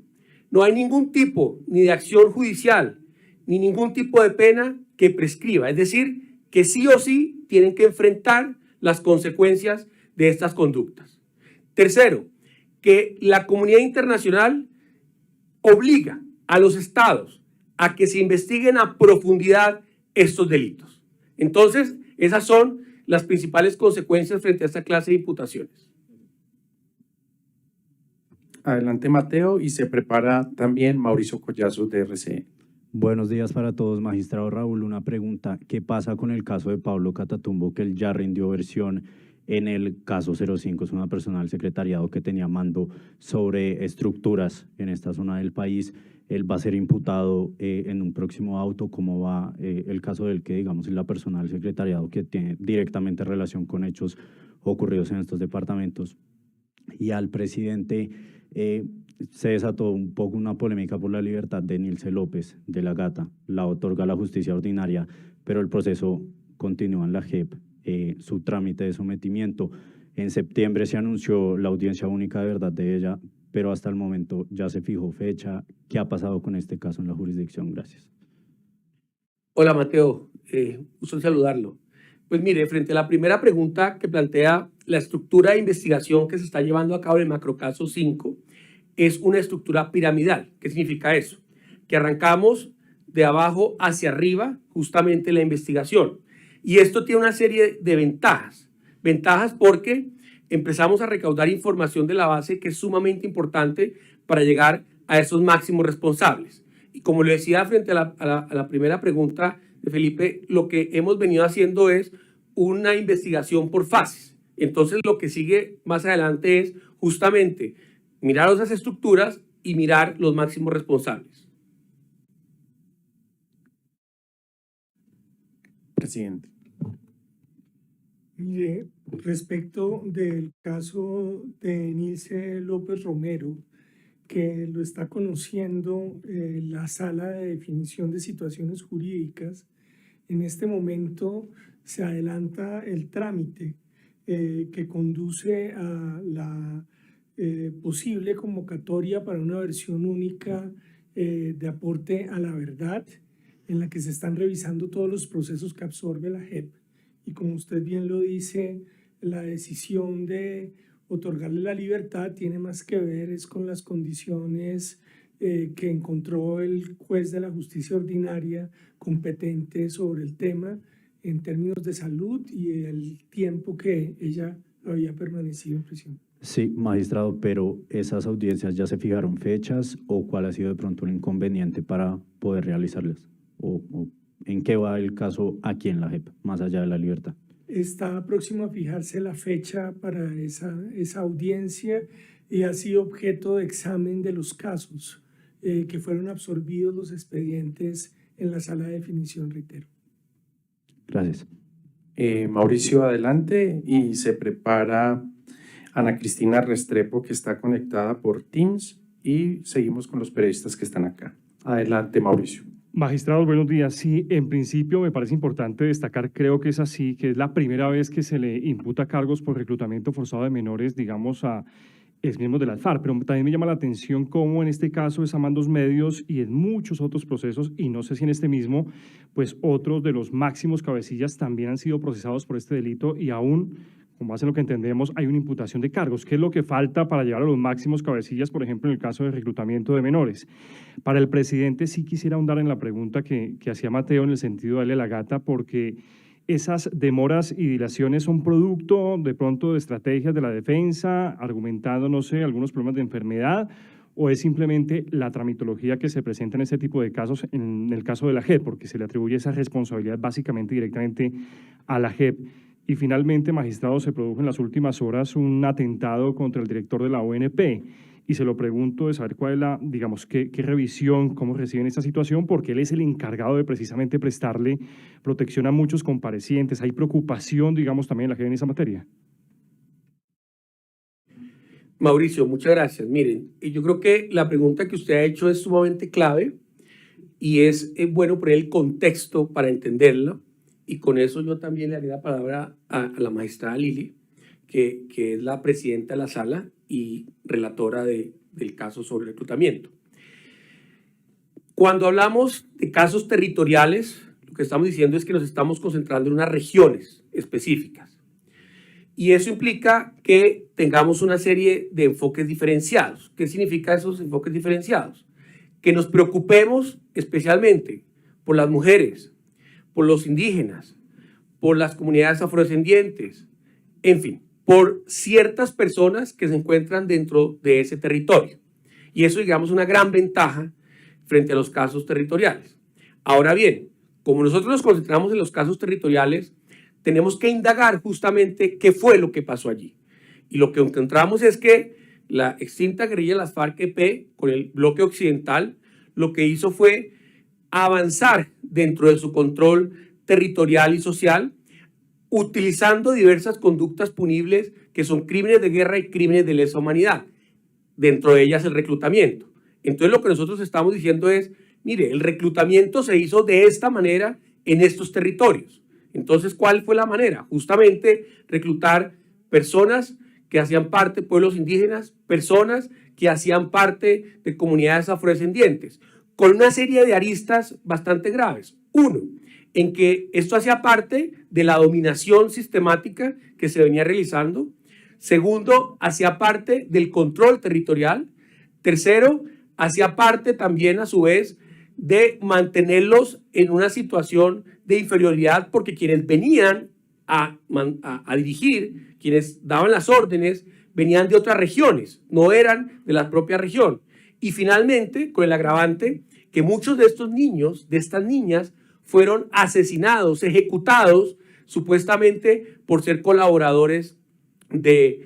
Speaker 4: no hay ningún tipo ni de acción judicial ni ningún tipo de pena que prescriba, es decir, que sí o sí tienen que enfrentar las consecuencias de estas conductas. Tercero, que la comunidad internacional obliga a los estados a que se investiguen a profundidad estos delitos. Entonces, esas son las principales consecuencias frente a esta clase de imputaciones.
Speaker 1: Adelante, Mateo, y se prepara también Mauricio Collazo de RCN.
Speaker 6: Buenos días para todos, magistrado Raúl. Una pregunta, ¿qué pasa con el caso de Pablo Catatumbo, que él ya rindió versión en el caso 05? Es una persona del secretariado que tenía mando sobre estructuras en esta zona del país. Él va a ser imputado en un próximo auto. ¿Cómo va el caso del que, digamos, es la persona del secretariado que tiene directamente relación con hechos ocurridos en estos departamentos? Y al presidente se desató un poco una polémica por la libertad de Nilce López de la Gata. La otorga la justicia ordinaria, pero el proceso continúa en la JEP. Su trámite de sometimiento. En septiembre se anunció la audiencia única de verdad de ella, pero hasta el momento ya se fijó fecha. ¿Qué ha pasado con este caso en la jurisdicción? Gracias.
Speaker 4: Hola, Mateo. Gusto en saludarlo. Pues mire, frente a la primera pregunta que plantea la estructura de investigación que se está llevando a cabo en el macrocaso 5, es una estructura piramidal. ¿Qué significa eso? Que arrancamos de abajo hacia arriba justamente la investigación. Y esto tiene una serie de ventajas. Ventajas porque empezamos a recaudar información de la base que es sumamente importante para llegar a esos máximos responsables. Y como le decía frente a la primera pregunta de Felipe, lo que hemos venido haciendo es una investigación por fases. Entonces, lo que sigue más adelante es justamente mirar esas estructuras y mirar los máximos responsables.
Speaker 1: Presidente.
Speaker 2: Mire, respecto del caso de Nilce López Romero, que lo está conociendo la Sala de Definición de Situaciones Jurídicas, en este momento se adelanta el trámite que conduce a la posible convocatoria para una versión única de aporte a la verdad, en la que se están revisando todos los procesos que absorbe la JEP. Y como usted bien lo dice, la decisión de otorgarle la libertad tiene más que ver es con las condiciones que encontró el juez de la justicia ordinaria competente sobre el tema en términos de salud y el tiempo que ella había permanecido en prisión.
Speaker 6: Sí, magistrado, pero ¿esas audiencias ya se fijaron fechas o cuál ha sido de pronto el inconveniente para poder realizarlas? ¿O en qué va el caso aquí en la JEP, más allá de la libertad?
Speaker 2: Está próximo a fijarse la fecha para esa audiencia y ha sido objeto de examen de los casos que fueron absorbidos los expedientes en la sala de definición, reitero.
Speaker 6: Gracias.
Speaker 1: Mauricio, adelante, y se prepara Ana Cristina Restrepo, que está conectada por Teams, y seguimos con los periodistas que están acá. Adelante, Mauricio.
Speaker 7: Magistrados, buenos días. Sí, en principio me parece importante destacar, creo que es así, que es la primera vez que se le imputa cargos por reclutamiento forzado de menores, digamos, a exmiembros de la FARC, pero también me llama la atención cómo en este caso es a mandos medios y en muchos otros procesos, y no sé si en este mismo, pues otros de los máximos cabecillas también han sido procesados por este delito y aún, como hace lo que entendemos, hay una imputación de cargos. ¿Qué es lo que falta para llegar a los máximos cabecillas, por ejemplo, en el caso de reclutamiento de menores? Para el presidente sí quisiera ahondar en la pregunta que hacía Mateo en el sentido de darle la gata, porque esas demoras y dilaciones son producto de pronto de estrategias de la defensa, argumentando, no sé, algunos problemas de enfermedad, o es simplemente la tramitología que se presenta en este tipo de casos, en el caso de la JEP, porque se le atribuye esa responsabilidad básicamente directamente a la JEP. Y finalmente, magistrado, se produjo en las últimas horas un atentado contra el director de la ONP. Y se lo pregunto de saber cuál es la, digamos, qué revisión, cómo reciben esta situación, porque él es el encargado de precisamente prestarle protección a muchos comparecientes. ¿Hay preocupación, digamos, también en la JEP en esa materia?
Speaker 4: Mauricio, muchas gracias. Miren, yo creo que la pregunta que usted ha hecho es sumamente clave y es bueno poner el contexto para entenderlo. Y con eso yo también le haré la palabra a la magistrada Lili, que es la presidenta de la sala y relatora del caso sobre reclutamiento. Cuando hablamos de casos territoriales, lo que estamos diciendo es que nos estamos concentrando en unas regiones específicas. Y eso implica que tengamos una serie de enfoques diferenciados. ¿Qué significa esos enfoques diferenciados? Que nos preocupemos especialmente por las mujeres, por los indígenas, por las comunidades afrodescendientes, en fin, por ciertas personas que se encuentran dentro de ese territorio. Y eso, digamos, es una gran ventaja frente a los casos territoriales. Ahora bien, como nosotros nos concentramos en los casos territoriales, tenemos que indagar justamente qué fue lo que pasó allí. Y lo que encontramos es que la extinta guerrilla de las FARC-EP, con el bloque occidental, lo que hizo fue avanzar dentro de su control territorial y social, utilizando diversas conductas punibles que son crímenes de guerra y crímenes de lesa humanidad, dentro de ellas el reclutamiento. Entonces lo que nosotros estamos diciendo es, mire, el reclutamiento se hizo de esta manera en estos territorios. Entonces, ¿cuál fue la manera? Justamente reclutar personas que hacían parte de pueblos indígenas, personas que hacían parte de comunidades afrodescendientes, con una serie de aristas bastante graves. Uno, en que esto hacía parte de la dominación sistemática que se venía realizando. Segundo, hacía parte del control territorial. Tercero, hacía parte también a su vez de mantenerlos en una situación de inferioridad porque quienes venían a dirigir, quienes daban las órdenes, venían de otras regiones, no eran de la propia región. Y finalmente, con el agravante que muchos de estos niños, de estas niñas, fueron asesinados, ejecutados, supuestamente por ser colaboradores del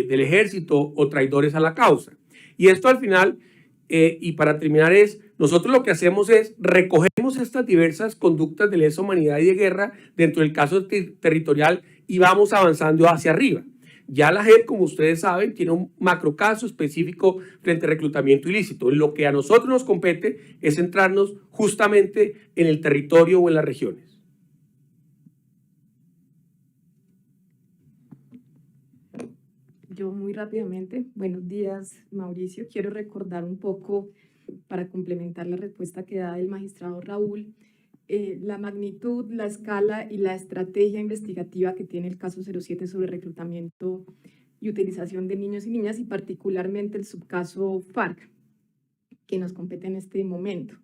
Speaker 4: ejército o traidores a la causa. Y esto al final, y para terminar, nosotros lo que hacemos es recogemos estas diversas conductas de lesa humanidad y de guerra dentro del caso territorial y vamos avanzando hacia arriba. Ya la JEP, como ustedes saben, tiene un macrocaso específico frente al reclutamiento ilícito. Lo que a nosotros nos compete es centrarnos justamente en el territorio o en las regiones.
Speaker 3: Yo muy rápidamente, buenos días Mauricio, quiero recordar un poco para complementar la respuesta que da el magistrado Raúl, la magnitud, la escala y la estrategia investigativa que tiene el caso 07 sobre reclutamiento y utilización de niños y niñas y particularmente el subcaso FARC que nos compete en este momento.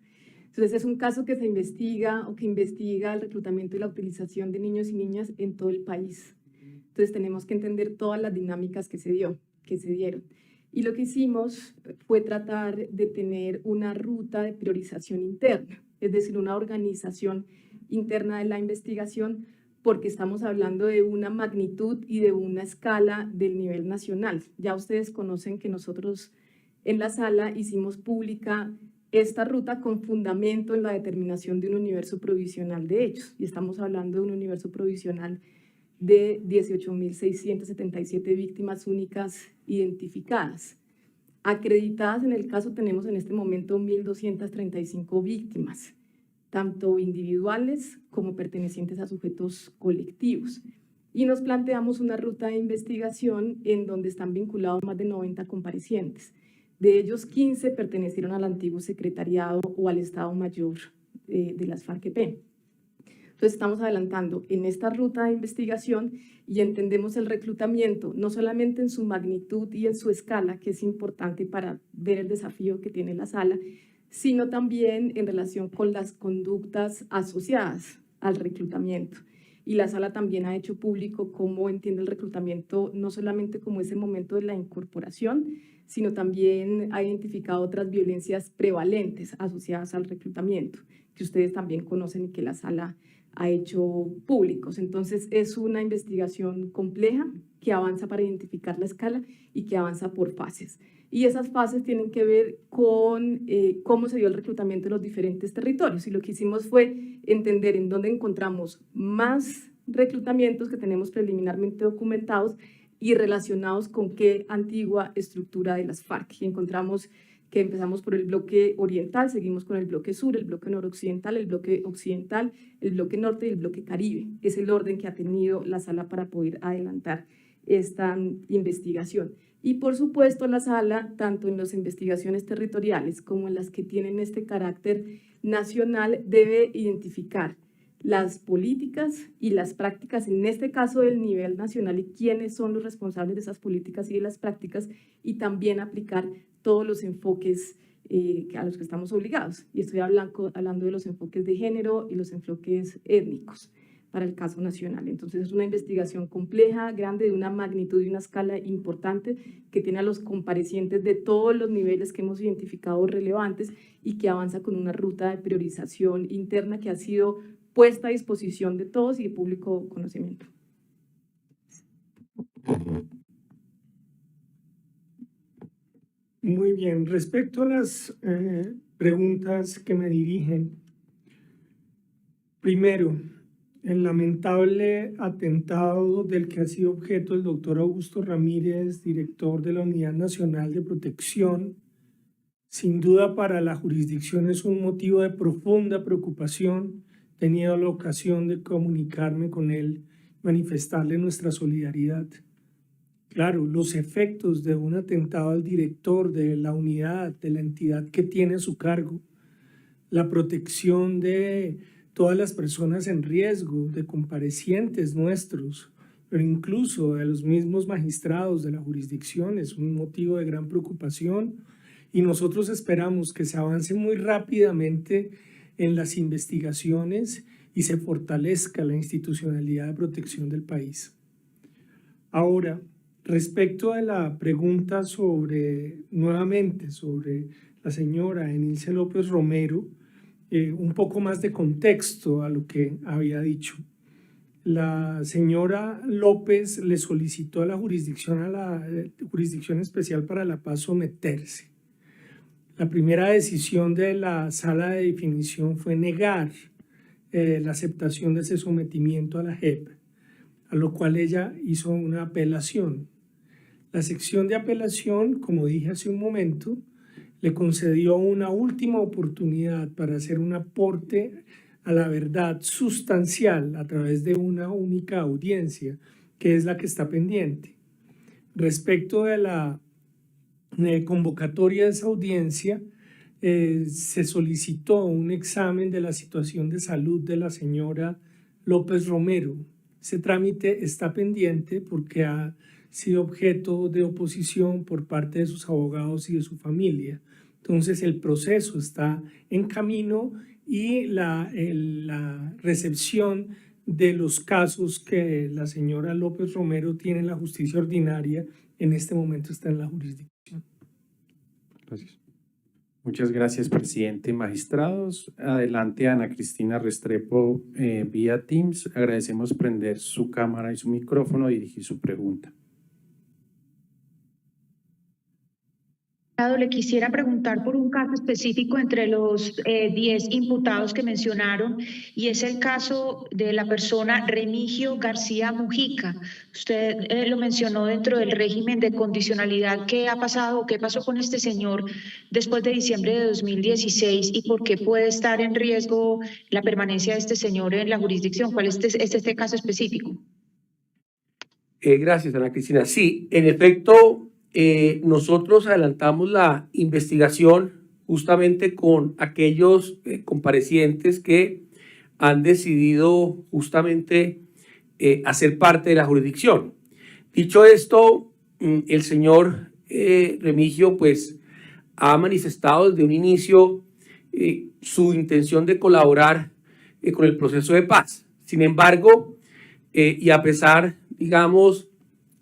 Speaker 3: Entonces es un caso que se investiga o que investiga el reclutamiento y la utilización de niños y niñas en todo el país. Entonces tenemos que entender todas las dinámicas que se dieron. Y lo que hicimos fue tratar de tener una ruta de priorización interna, es decir, una organización interna de la investigación, porque estamos hablando de una magnitud y de una escala del nivel nacional. Ya ustedes conocen que nosotros en la sala hicimos pública esta ruta con fundamento en la determinación de un universo provisional de hechos, y estamos hablando de un universo provisional de 18.677 víctimas únicas identificadas. Acreditadas en el caso tenemos en este momento 1.235 víctimas, tanto individuales como pertenecientes a sujetos colectivos. Y nos planteamos una ruta de investigación en donde están vinculados más de 90 comparecientes. De ellos, 15 pertenecieron al antiguo secretariado o al Estado Mayor de las FARC-EP. Entonces estamos adelantando en esta ruta de investigación y entendemos el reclutamiento no solamente en su magnitud y en su escala, que es importante para ver el desafío que tiene la sala, sino también en relación con las conductas asociadas al reclutamiento. Y la sala también ha hecho público cómo entiende el reclutamiento no solamente como ese momento de la incorporación, sino también ha identificado otras violencias prevalentes asociadas al reclutamiento, que ustedes también conocen y que la sala ha hecho públicos. Entonces es una investigación compleja que avanza para identificar la escala y que avanza por fases. Y esas fases tienen que ver con cómo se dio el reclutamiento en los diferentes territorios. Y lo que hicimos fue entender en dónde encontramos más reclutamientos que tenemos preliminarmente documentados y relacionados con qué antigua estructura de las FARC. Y encontramos que empezamos por el bloque oriental, seguimos con el bloque sur, el bloque noroccidental, el bloque occidental, el bloque norte y el bloque caribe. Es el orden que ha tenido la sala para poder adelantar esta investigación. Y por supuesto la sala, tanto en las investigaciones territoriales como en las que tienen este carácter nacional, debe identificar las políticas y las prácticas, en este caso del nivel nacional, y quiénes son los responsables de esas políticas y de las prácticas, y también aplicar todos los enfoques a los que estamos obligados. Y estoy hablando de los enfoques de género y los enfoques étnicos para el caso nacional. Entonces es una investigación compleja, grande, de una magnitud y una escala importante, que tiene a los comparecientes de todos los niveles que hemos identificado relevantes y que avanza con una ruta de priorización interna que ha sido puesta a disposición de todos y de público conocimiento.
Speaker 2: Muy bien, respecto a las preguntas que me dirigen, primero, el lamentable atentado del que ha sido objeto el doctor Augusto Ramírez, director de la Unidad Nacional de Protección, sin duda para la jurisdicción es un motivo de profunda preocupación. He tenido la ocasión de comunicarme con él, manifestarle nuestra solidaridad. Claro, los efectos de un atentado al director de la unidad, de la entidad que tiene a su cargo, la protección de todas las personas en riesgo, de comparecientes nuestros, pero incluso de los mismos magistrados de la jurisdicción, es un motivo de gran preocupación y nosotros esperamos que se avance muy rápidamente en las investigaciones y se fortalezca la institucionalidad de protección del país. Ahora, respecto a la pregunta nuevamente sobre la señora Enilce López Romero, un poco más de contexto a lo que había dicho. La señora López le solicitó a la Jurisdicción Especial para la Paz someterse. La primera decisión de la sala de definición fue negar la aceptación de ese sometimiento a la JEP, a lo cual ella hizo una apelación. La sección de apelación, como dije hace un momento, le concedió una última oportunidad para hacer un aporte a la verdad sustancial a través de una única audiencia, que es la que está pendiente. Respecto de la convocatoria de esa audiencia, se solicitó un examen de la situación de salud de la señora López Romero. Ese trámite está pendiente porque ha sido objeto de oposición por parte de sus abogados y de su familia. Entonces el proceso está en camino y la recepción de los casos que la señora López Romero tiene en la justicia ordinaria en este momento está en la jurisdicción.
Speaker 7: Gracias.
Speaker 1: Muchas gracias, presidente. Magistrados, adelante Ana Cristina Restrepo vía Teams. Agradecemos prender su cámara y su micrófono y dirigir su pregunta.
Speaker 8: Le quisiera preguntar por un caso específico entre los 10 imputados que mencionaron, y es el caso de la persona Remigio García Mujica. Usted lo mencionó dentro del régimen de condicionalidad. ¿Qué ha pasado? ¿Qué pasó con este señor después de diciembre de 2016 y por qué puede estar en riesgo la permanencia de este señor en la jurisdicción? ¿Cuál es este caso específico?
Speaker 4: Gracias, Ana Cristina. Sí, en efecto, nosotros adelantamos la investigación justamente con aquellos comparecientes que han decidido justamente hacer parte de la jurisdicción. Dicho esto, el señor Remigio pues ha manifestado desde un inicio su intención de colaborar con el proceso de paz. Sin embargo, y a pesar, digamos,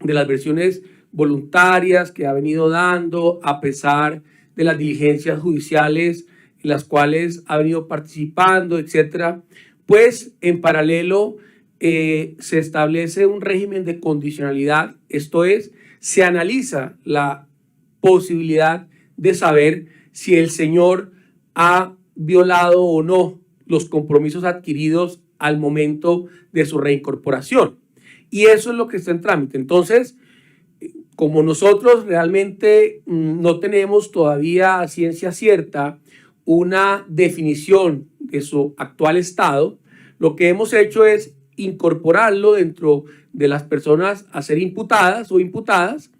Speaker 4: de las versiones voluntarias que ha venido dando, a pesar de las diligencias judiciales en las cuales ha venido participando, etcétera, pues en paralelo se establece un régimen de condicionalidad, esto es, se analiza la posibilidad de saber si el señor ha violado o no los compromisos adquiridos al momento de su reincorporación. Y eso es lo que está en trámite. Entonces, como nosotros realmente no tenemos todavía a ciencia cierta una definición de su actual estado, lo que hemos hecho es incorporarlo dentro de las personas a ser imputadas o imputadas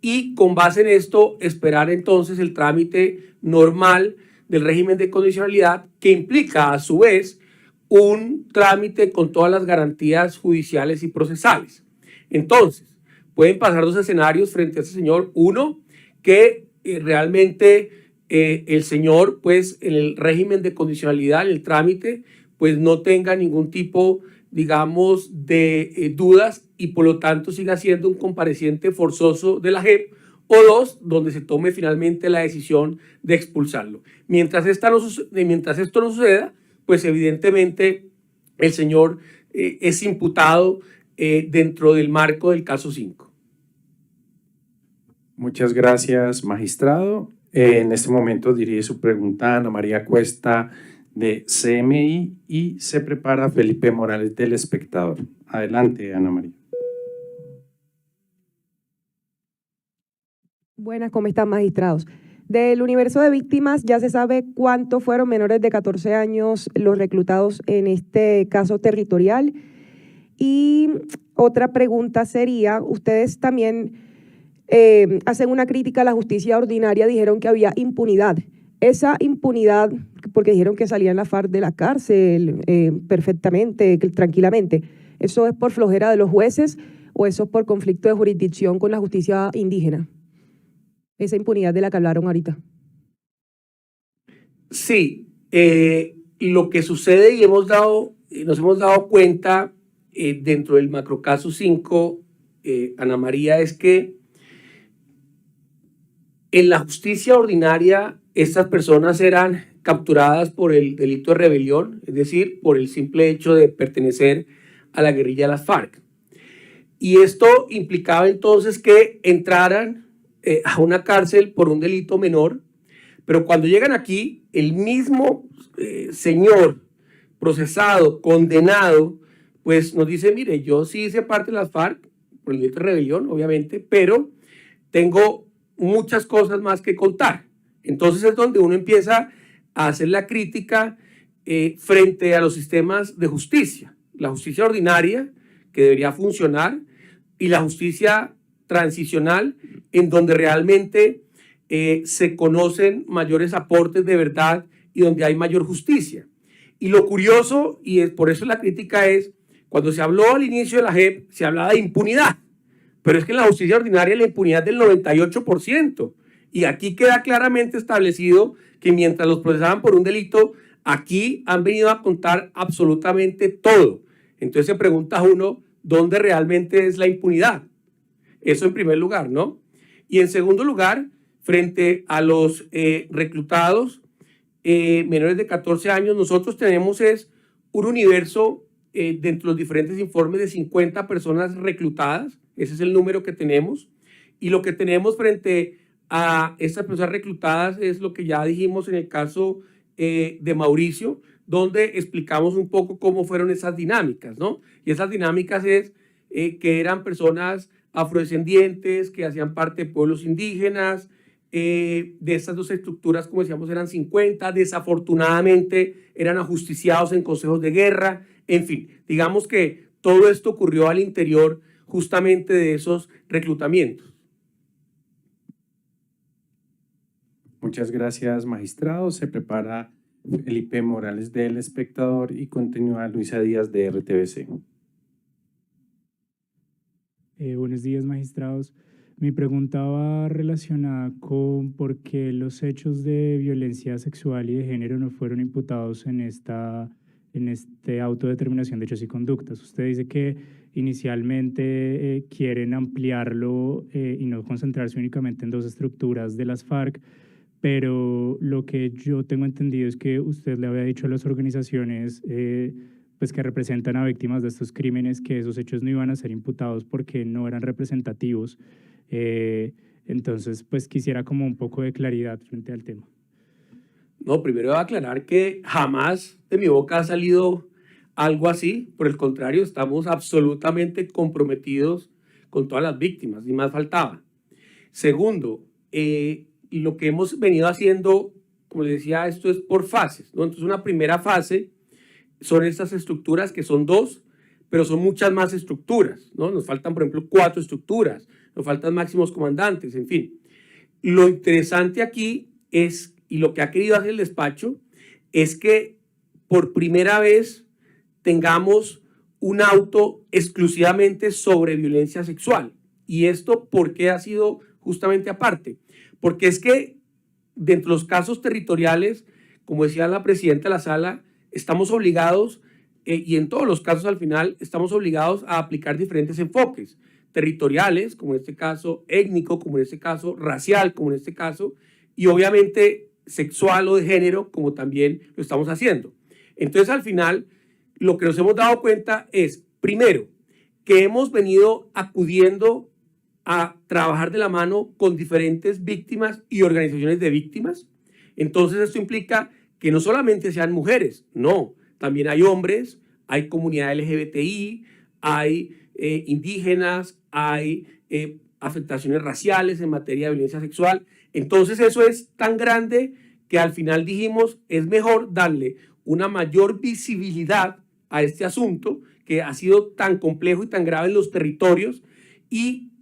Speaker 4: y con base en esto esperar entonces el trámite normal del régimen de condicionalidad, que implica a su vez un trámite con todas las garantías judiciales y procesales. Entonces, pueden pasar dos escenarios frente a este señor. Uno, que realmente el señor, pues en el régimen de condicionalidad, en el trámite, pues no tenga ningún tipo, digamos, de dudas y por lo tanto siga siendo un compareciente forzoso de la JEP. O dos, donde se tome finalmente la decisión de expulsarlo. Mientras esto no suceda, pues evidentemente el señor es imputado dentro del marco del caso 5.
Speaker 1: Muchas gracias, magistrado. En este momento dirige su pregunta a Ana María Cuesta de CMI y se prepara Felipe Morales del Espectador. Adelante, Ana María.
Speaker 9: Buenas, ¿cómo están, magistrados? Del universo de víctimas ya se sabe cuántos fueron menores de 14 años los reclutados en este caso territorial. Y otra pregunta sería, ustedes también hacen una crítica a la justicia ordinaria, dijeron que había impunidad. Esa impunidad, porque dijeron que salían la FARC de la cárcel perfectamente, tranquilamente, ¿eso es por flojera de los jueces o eso es por conflicto de jurisdicción con la justicia indígena? Esa impunidad de la que hablaron ahorita.
Speaker 4: Sí, lo que sucede y nos hemos dado cuenta dentro del macrocaso 5, Ana María, es que en la justicia ordinaria estas personas eran capturadas por el delito de rebelión, es decir, por el simple hecho de pertenecer a la guerrilla de las FARC. Y esto implicaba entonces que entraran a una cárcel por un delito menor, pero cuando llegan aquí, el mismo señor procesado, condenado, pues nos dice, mire, yo sí hice parte de las FARC, por el delito de rebelión, obviamente, pero tengo muchas cosas más que contar. Entonces es donde uno empieza a hacer la crítica frente a los sistemas de justicia. La justicia ordinaria, que debería funcionar, y la justicia transicional, en donde realmente se conocen mayores aportes de verdad y donde hay mayor justicia. Y lo curioso, y por eso la crítica es, cuando se habló al inicio de la JEP, se hablaba de impunidad, pero es que en la justicia ordinaria la impunidad es del 98%. Y aquí queda claramente establecido que mientras los procesaban por un delito, aquí han venido a contar absolutamente todo. Entonces se pregunta uno, ¿dónde realmente es la impunidad? Eso en primer lugar, ¿no? Y en segundo lugar, frente a los reclutados menores de 14 años, nosotros tenemos un universo dentro de los diferentes informes de 50 personas reclutadas. Ese es el número que tenemos. Y lo que tenemos frente a estas personas reclutadas es lo que ya dijimos en el caso de Mauricio, donde explicamos un poco cómo fueron esas dinámicas, ¿no? Y esas dinámicas es que eran personas afrodescendientes, que hacían parte de pueblos indígenas. De estas dos estructuras, como decíamos, eran 50. Desafortunadamente eran ajusticiados en consejos de guerra. En fin, digamos que todo esto ocurrió al interior justamente de esos reclutamientos.
Speaker 1: Muchas gracias, magistrado. Se prepara Felipe Morales del Espectador y continúa Luisa Díaz de RTVC.
Speaker 10: Buenos días, magistrados. Mi pregunta va relacionada con por qué los hechos de violencia sexual y de género no fueron imputados en este auto de determinación de hechos y conductas. Usted dice que inicialmente quieren ampliarlo y no concentrarse únicamente en dos estructuras de las FARC, pero lo que yo tengo entendido es que usted le había dicho a las organizaciones pues que representan a víctimas de estos crímenes que esos hechos no iban a ser imputados porque no eran representativos. Entonces, pues quisiera como un poco de claridad frente al tema.
Speaker 4: No, primero voy a aclarar que jamás de mi boca ha salido algo así. Por el contrario, estamos absolutamente comprometidos con todas las víctimas, ni más faltaba. Segundo, lo que hemos venido haciendo, como les decía, esto es por fases, ¿no? Entonces, una primera fase son estas estructuras que son 2, pero son muchas más estructuras, ¿no? Nos faltan, por ejemplo, 4 estructuras, nos faltan máximos comandantes, en fin. Lo interesante aquí es, y lo que ha querido hacer el despacho, es que por primera vez tengamos un auto exclusivamente sobre violencia sexual. ¿Y esto por qué ha sido justamente aparte? Porque es que dentro de los casos territoriales, como decía la presidenta de la sala, estamos obligados, y en todos los casos al final, estamos obligados a aplicar diferentes enfoques territoriales, como en este caso, étnico, como en este caso, racial, como en este caso, y obviamente sexual o de género, como también lo estamos haciendo. Entonces, al final, lo que nos hemos dado cuenta es, primero, que hemos venido acudiendo a trabajar de la mano con diferentes víctimas y organizaciones de víctimas. Entonces, esto implica que no solamente sean mujeres, no, también hay hombres, hay comunidad LGBTI, hay indígenas, hay afectaciones raciales en materia de violencia sexual. Entonces eso es tan grande que al final dijimos es mejor darle una mayor visibilidad a este asunto que ha sido tan complejo y tan grave en los territorios y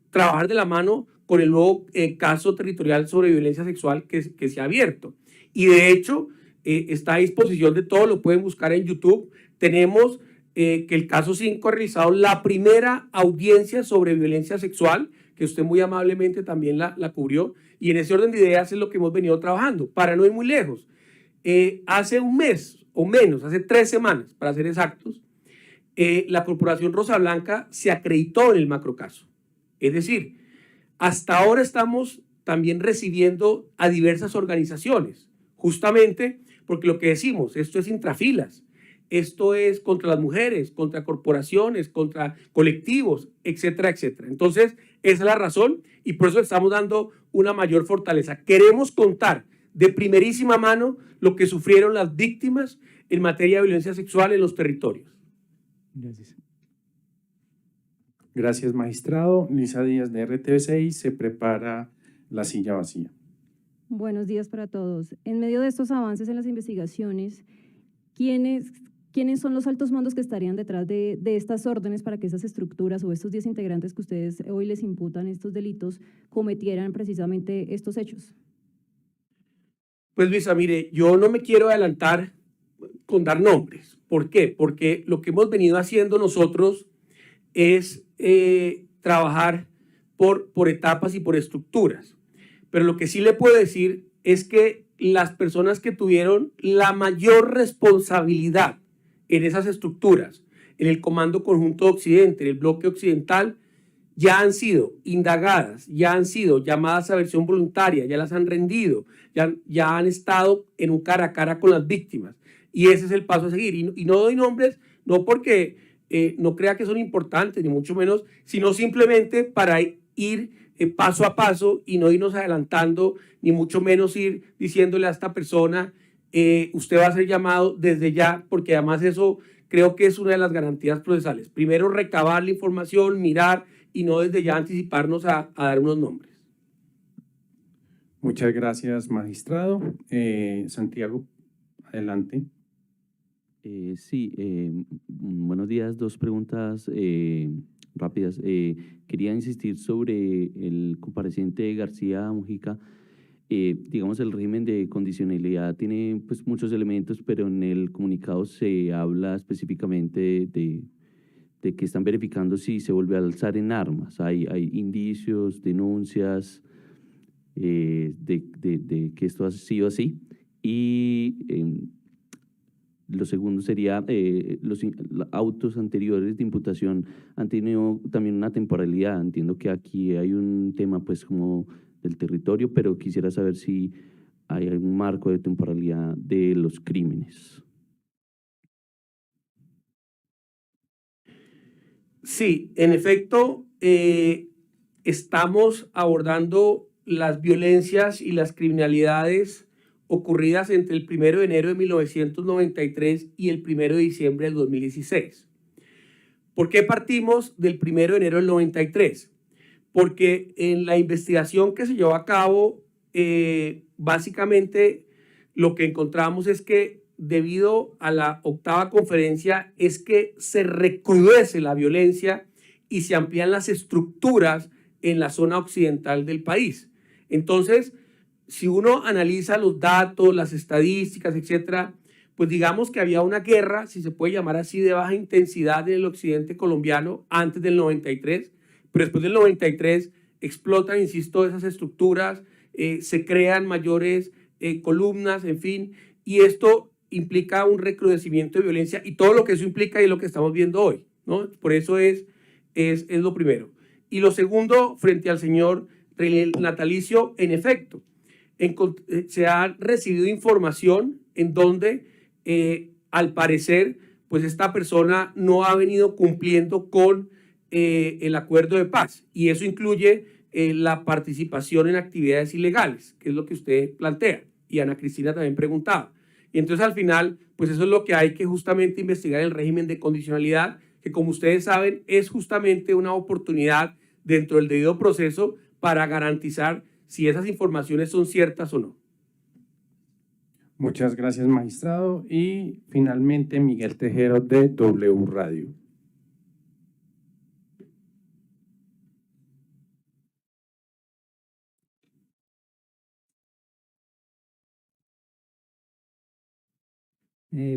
Speaker 4: trabajar de la mano con el nuevo caso territorial sobre violencia sexual que se ha abierto. Y de hecho está a disposición de todos, lo pueden buscar en YouTube. Tenemos que el caso 5 ha realizado la primera audiencia sobre violencia sexual, que usted muy amablemente también la cubrió, y en ese orden de ideas es lo que hemos venido trabajando, para no ir muy lejos. hace un mes o menos, hace 3 semanas, para ser exactos, la Corporación Rosa Blanca se acreditó en el macrocaso. Es decir, hasta ahora estamos también recibiendo a diversas organizaciones, justamente porque lo que decimos, esto es intrafilas, esto es contra las mujeres, contra corporaciones, contra colectivos, etcétera, etcétera. Entonces, esa es la razón y por eso estamos dando una mayor fortaleza. Queremos contar de primerísima mano lo que sufrieron las víctimas en materia de violencia sexual en los territorios.
Speaker 10: Gracias.
Speaker 1: Gracias, magistrado. Lisa Díaz de RTV6, se prepara la silla vacía.
Speaker 11: Buenos días para todos. En medio de estos avances en las investigaciones, ¿quiénes son los altos mandos que estarían detrás de estas órdenes para que esas estructuras o estos 10 integrantes que ustedes hoy les imputan estos delitos cometieran precisamente estos hechos?
Speaker 4: Pues Luisa, mire, yo no me quiero adelantar con dar nombres. ¿Por qué? Porque lo que hemos venido haciendo nosotros es trabajar por etapas y por estructuras. Pero lo que sí le puedo decir es que las personas que tuvieron la mayor responsabilidad en esas estructuras, en el Comando Conjunto Occidente, en el bloque occidental, ya han sido indagadas, ya han sido llamadas a versión voluntaria, ya las han rendido, ya han estado en un cara a cara con las víctimas. Y ese es el paso a seguir. Y no doy nombres, no porque no crea que son importantes, ni mucho menos, sino simplemente para ir paso a paso y no irnos adelantando, ni mucho menos ir diciéndole a esta persona, usted va a ser llamado desde ya, porque además eso creo que es una de las garantías procesales. Primero recabar la información, mirar y no desde ya anticiparnos a dar unos nombres.
Speaker 1: Muchas gracias, magistrado. Santiago, adelante.
Speaker 12: Sí, buenos días. 2 preguntas rápidas. Quería insistir sobre el compareciente García Mujica. Digamos, el régimen de condicionalidad tiene pues muchos elementos, pero en el comunicado se habla específicamente de que están verificando si se vuelve a alzar en armas. Hay indicios, denuncias de que esto ha sido así. Y lo segundo sería, los autos anteriores de imputación han tenido también una temporalidad. Entiendo que aquí hay un tema pues como del territorio, pero quisiera saber si hay algún marco de temporalidad de los crímenes.
Speaker 4: Sí, en efecto, estamos abordando las violencias y las criminalidades ocurridas entre el 1 de enero de 1993 y el 1 de diciembre del 2016. ¿Por qué partimos del 1 de enero del 93? Porque en la investigación que se llevó a cabo, básicamente lo que encontramos es que debido a la 8ª conferencia es que se recrudece la violencia y se amplían las estructuras en la zona occidental del país. Entonces, si uno analiza los datos, las estadísticas, etcétera, pues digamos que había una guerra, si se puede llamar así, de baja intensidad en el occidente colombiano antes del 93, pero después del 93 explotan, insisto, esas estructuras, se crean mayores columnas, en fin, y esto implica un recrudecimiento de violencia y todo lo que eso implica y es lo que estamos viendo hoy, ¿no? Por eso es lo primero. Y lo segundo, frente al señor natalicio, en efecto, se ha recibido información en donde, al parecer, pues esta persona no ha venido cumpliendo con el acuerdo de paz. Y eso incluye la participación en actividades ilegales, que es lo que usted plantea. Y Ana Cristina también preguntaba. Y entonces, al final, pues eso es lo que hay que justamente investigar, el régimen de condicionalidad, que como ustedes saben, es justamente una oportunidad dentro del debido proceso para garantizar si esas informaciones son ciertas o no.
Speaker 1: Muchas gracias, magistrado. Y finalmente, Miguel Tejero de W Radio.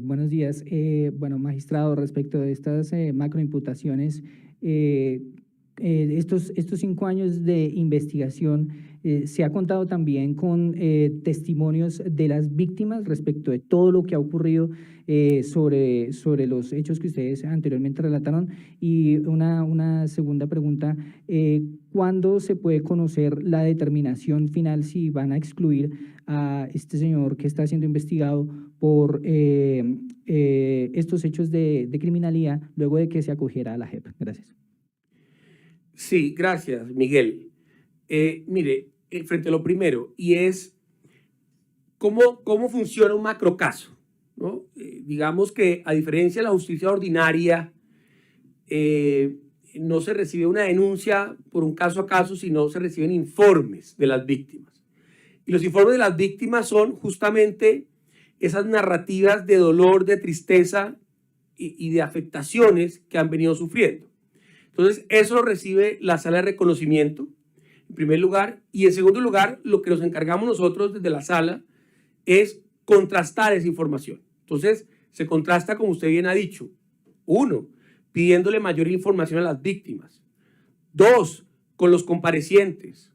Speaker 13: Buenos días. Bueno, magistrado, respecto de estas macroimputaciones, estos 5 años de investigación, se ha contado también con testimonios de las víctimas respecto de todo lo que ha ocurrido sobre los hechos que ustedes anteriormente relataron. Y una segunda pregunta, ¿cuándo se puede conocer la determinación final si van a excluir a este señor que está siendo investigado por estos hechos de criminalidad luego de que se acogiera a la JEP? Gracias.
Speaker 4: Sí, gracias, Miguel. Mire, frente a lo primero, y es cómo funciona un macrocaso, ¿no? Digamos que a diferencia de la justicia ordinaria, no se recibe una denuncia por un caso a caso, sino se reciben informes de las víctimas. Y los informes de las víctimas son justamente esas narrativas de dolor, de tristeza y de afectaciones que han venido sufriendo. Entonces, eso lo recibe la sala de reconocimiento, en primer lugar, y en segundo lugar, lo que nos encargamos nosotros desde la sala es contrastar esa información. Entonces, se contrasta, como usted bien ha dicho, 1, pidiéndole mayor información a las víctimas; 2, con los comparecientes;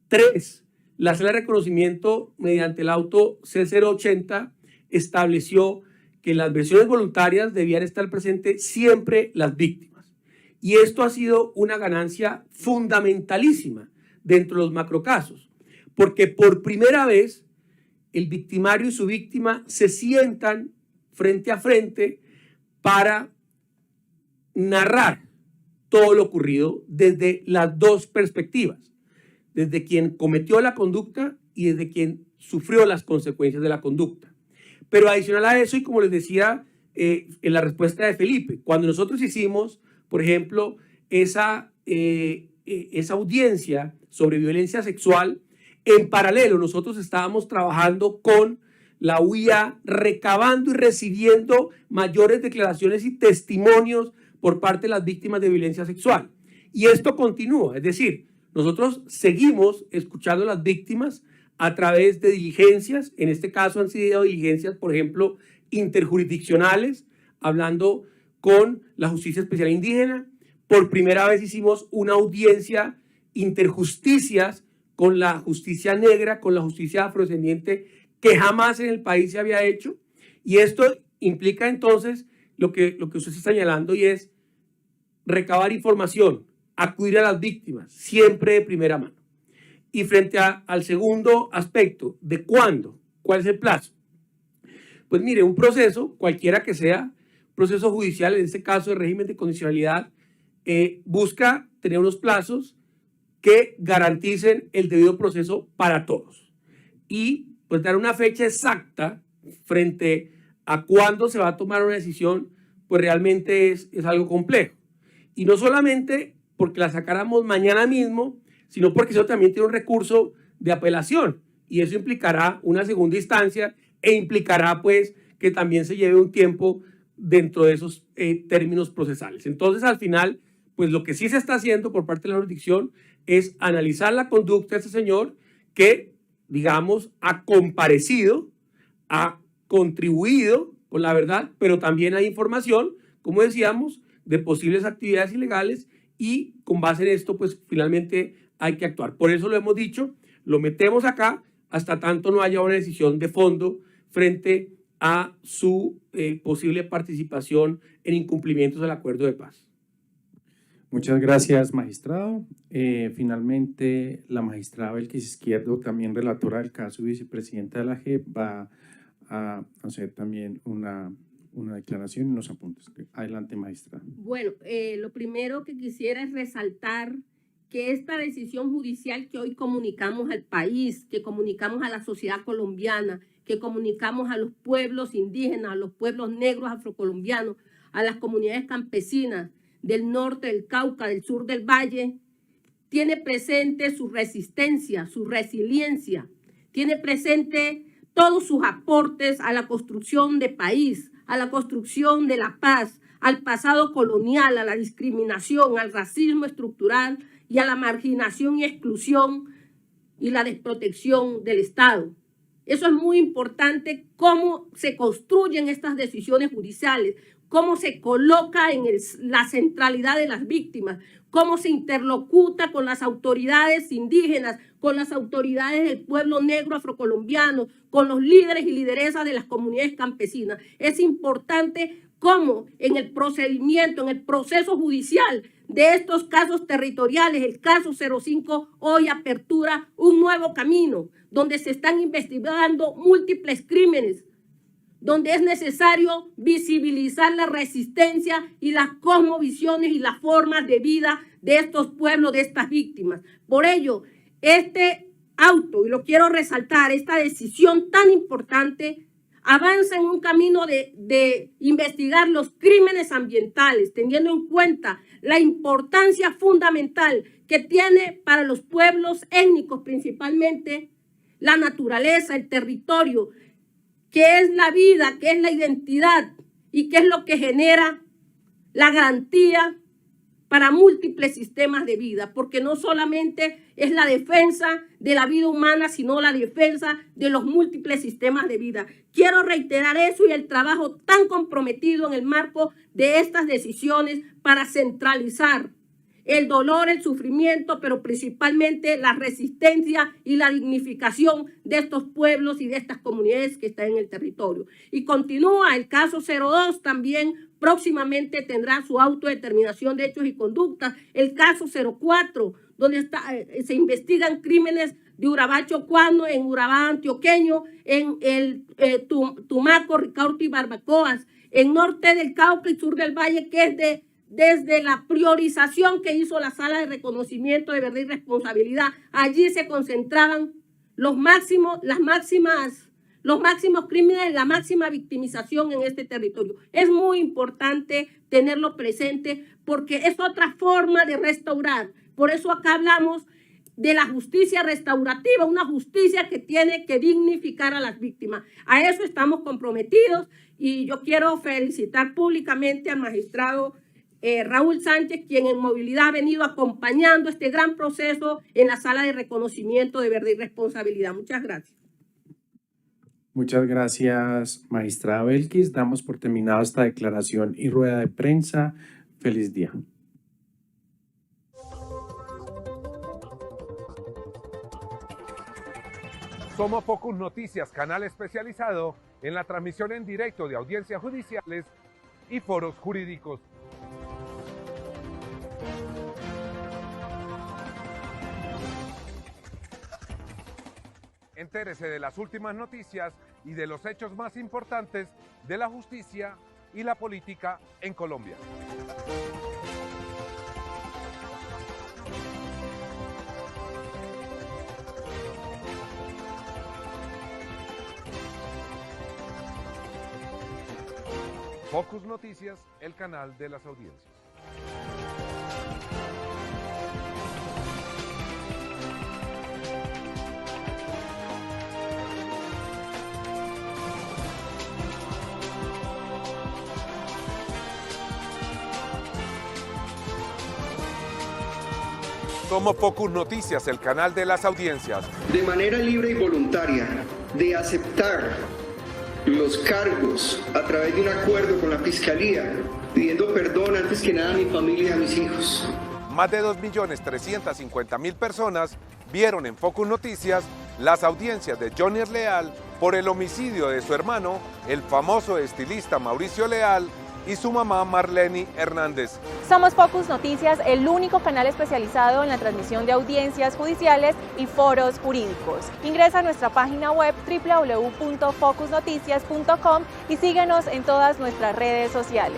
Speaker 4: 3, la sala de reconocimiento, mediante el auto C080, estableció que en las versiones voluntarias debían estar presentes siempre las víctimas. Y esto ha sido una ganancia fundamentalísima dentro de los macrocasos, porque por primera vez el victimario y su víctima se sientan frente a frente para narrar todo lo ocurrido desde las dos perspectivas, desde quien cometió la conducta y desde quien sufrió las consecuencias de la conducta. Pero adicional a eso, y como les decía en la respuesta de Felipe, cuando nosotros hicimos, por ejemplo, esa audiencia sobre violencia sexual, en paralelo nosotros estábamos trabajando con la UIA, recabando y recibiendo mayores declaraciones y testimonios por parte de las víctimas de violencia sexual. Y esto continúa, es decir, nosotros seguimos escuchando a las víctimas a través de diligencias. En este caso han sido diligencias, por ejemplo, interjurisdiccionales, hablando con la Justicia Especial Indígena. Por primera vez hicimos una audiencia interjusticias con la justicia negra, con la justicia afrodescendiente, que jamás en el país se había hecho. Y esto implica entonces lo que usted está señalando, y es recabar información, acudir a las víctimas, siempre de primera mano. Y frente al segundo aspecto, ¿de cuándo? ¿Cuál es el plazo? Pues mire, un proceso, cualquiera que sea, proceso judicial, en este caso de régimen de condicionalidad, busca tener unos plazos que garanticen el debido proceso para todos. Y pues dar una fecha exacta frente a cuándo se va a tomar una decisión, pues realmente es algo complejo. Y no solamente porque la sacáramos mañana mismo, sino porque eso también tiene un recurso de apelación, y eso implicará una segunda instancia e implicará pues que también se lleve un tiempo dentro de esos términos procesales. Entonces, al final, pues lo que sí se está haciendo por parte de la jurisdicción es analizar la conducta de ese señor que, digamos, ha comparecido, ha contribuido con la verdad, pero también hay información, como decíamos, de posibles actividades ilegales, y con base en esto, pues finalmente hay que actuar. Por eso lo hemos dicho, lo metemos acá hasta tanto no haya una decisión de fondo frente a su posible participación en incumplimientos del acuerdo de paz.
Speaker 1: Muchas gracias, magistrado. Finalmente, la magistrada Belkis Izquierdo, también relatora del caso y vicepresidenta de la JEP, va a hacer también una declaración y unos apuntes. Adelante, magistrada.
Speaker 14: Bueno, lo primero que quisiera es resaltar que esta decisión judicial que hoy comunicamos al país, que comunicamos a la sociedad colombiana, que comunicamos a los pueblos indígenas, a los pueblos negros afrocolombianos, a las comunidades campesinas del norte, del Cauca, del sur del Valle, tiene presente su resistencia, su resiliencia, tiene presente todos sus aportes a la construcción de país, a la construcción de la paz, al pasado colonial, a la discriminación, al racismo estructural y a la marginación y exclusión y la desprotección del Estado. Eso es muy importante, cómo se construyen estas decisiones judiciales, cómo se coloca en la centralidad de las víctimas, cómo se interlocuta con las autoridades indígenas, con las autoridades del pueblo negro afrocolombiano, con los líderes y lideresas de las comunidades campesinas. Es importante cómo en el procedimiento, en el proceso judicial de estos casos territoriales, el caso 05 hoy apertura un nuevo camino, donde se están investigando múltiples crímenes, donde es necesario visibilizar la resistencia y las cosmovisiones y las formas de vida de estos pueblos, de estas víctimas. Por ello, este auto, y lo quiero resaltar, esta decisión tan importante, avanza en un camino de investigar los crímenes ambientales, teniendo en cuenta la importancia fundamental que tiene para los pueblos étnicos, principalmente la naturaleza, el territorio, que es la vida, que es la identidad y que es lo que genera la garantía para múltiples sistemas de vida, porque no solamente es la defensa de la vida humana, sino la defensa de los múltiples sistemas de vida. Quiero reiterar eso y el trabajo tan comprometido en el marco de estas decisiones para centralizar el dolor, el sufrimiento, pero principalmente la resistencia y la dignificación de estos pueblos y de estas comunidades que están en el territorio. Y continúa el caso 02, también próximamente tendrá su autodeterminación de hechos y conductas. El caso 04, donde se investigan crímenes de Urabá chocuano, en Urabá antioqueño, en el Tumaco, Ricaurte y Barbacoas, en norte del Cauca y sur del Valle, que es desde la priorización que hizo la Sala de Reconocimiento de Verdad y Responsabilidad. Allí se concentraban los máximos crímenes, la máxima victimización en este territorio. Es muy importante tenerlo presente porque es otra forma de restaurar. Por eso acá hablamos de la justicia restaurativa, una justicia que tiene que dignificar a las víctimas. A eso estamos comprometidos y yo quiero felicitar públicamente al magistrado Raúl Sánchez, quien en movilidad ha venido acompañando este gran proceso en la Sala de Reconocimiento de Verdad y Responsabilidad. Muchas gracias.
Speaker 1: Muchas gracias, magistrada Belkis. Damos por terminada esta declaración y rueda de prensa. Feliz día.
Speaker 15: Somos Focus Noticias, canal especializado en la transmisión en directo de audiencias judiciales y foros jurídicos. Entérese de las últimas noticias y de los hechos más importantes de la justicia y la política en Colombia. Focus Noticias, el canal de las audiencias. Somos Focus Noticias, el canal de las audiencias.
Speaker 16: De manera libre y voluntaria, de aceptar los cargos a través de un acuerdo con la Fiscalía, pidiendo perdón antes que nada a mi familia y a mis hijos.
Speaker 15: Más de 2.350.000 personas vieron en Focus Noticias las audiencias de Johnny Leal por el homicidio de su hermano, el famoso estilista Mauricio Leal, y su mamá Marlene Hernández.
Speaker 17: Somos Focus Noticias, el único canal especializado en la transmisión de audiencias judiciales y foros jurídicos. Ingresa a nuestra página web www.focusnoticias.com y síguenos en todas nuestras redes sociales.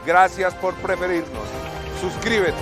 Speaker 15: Gracias por preferirnos. Suscríbete.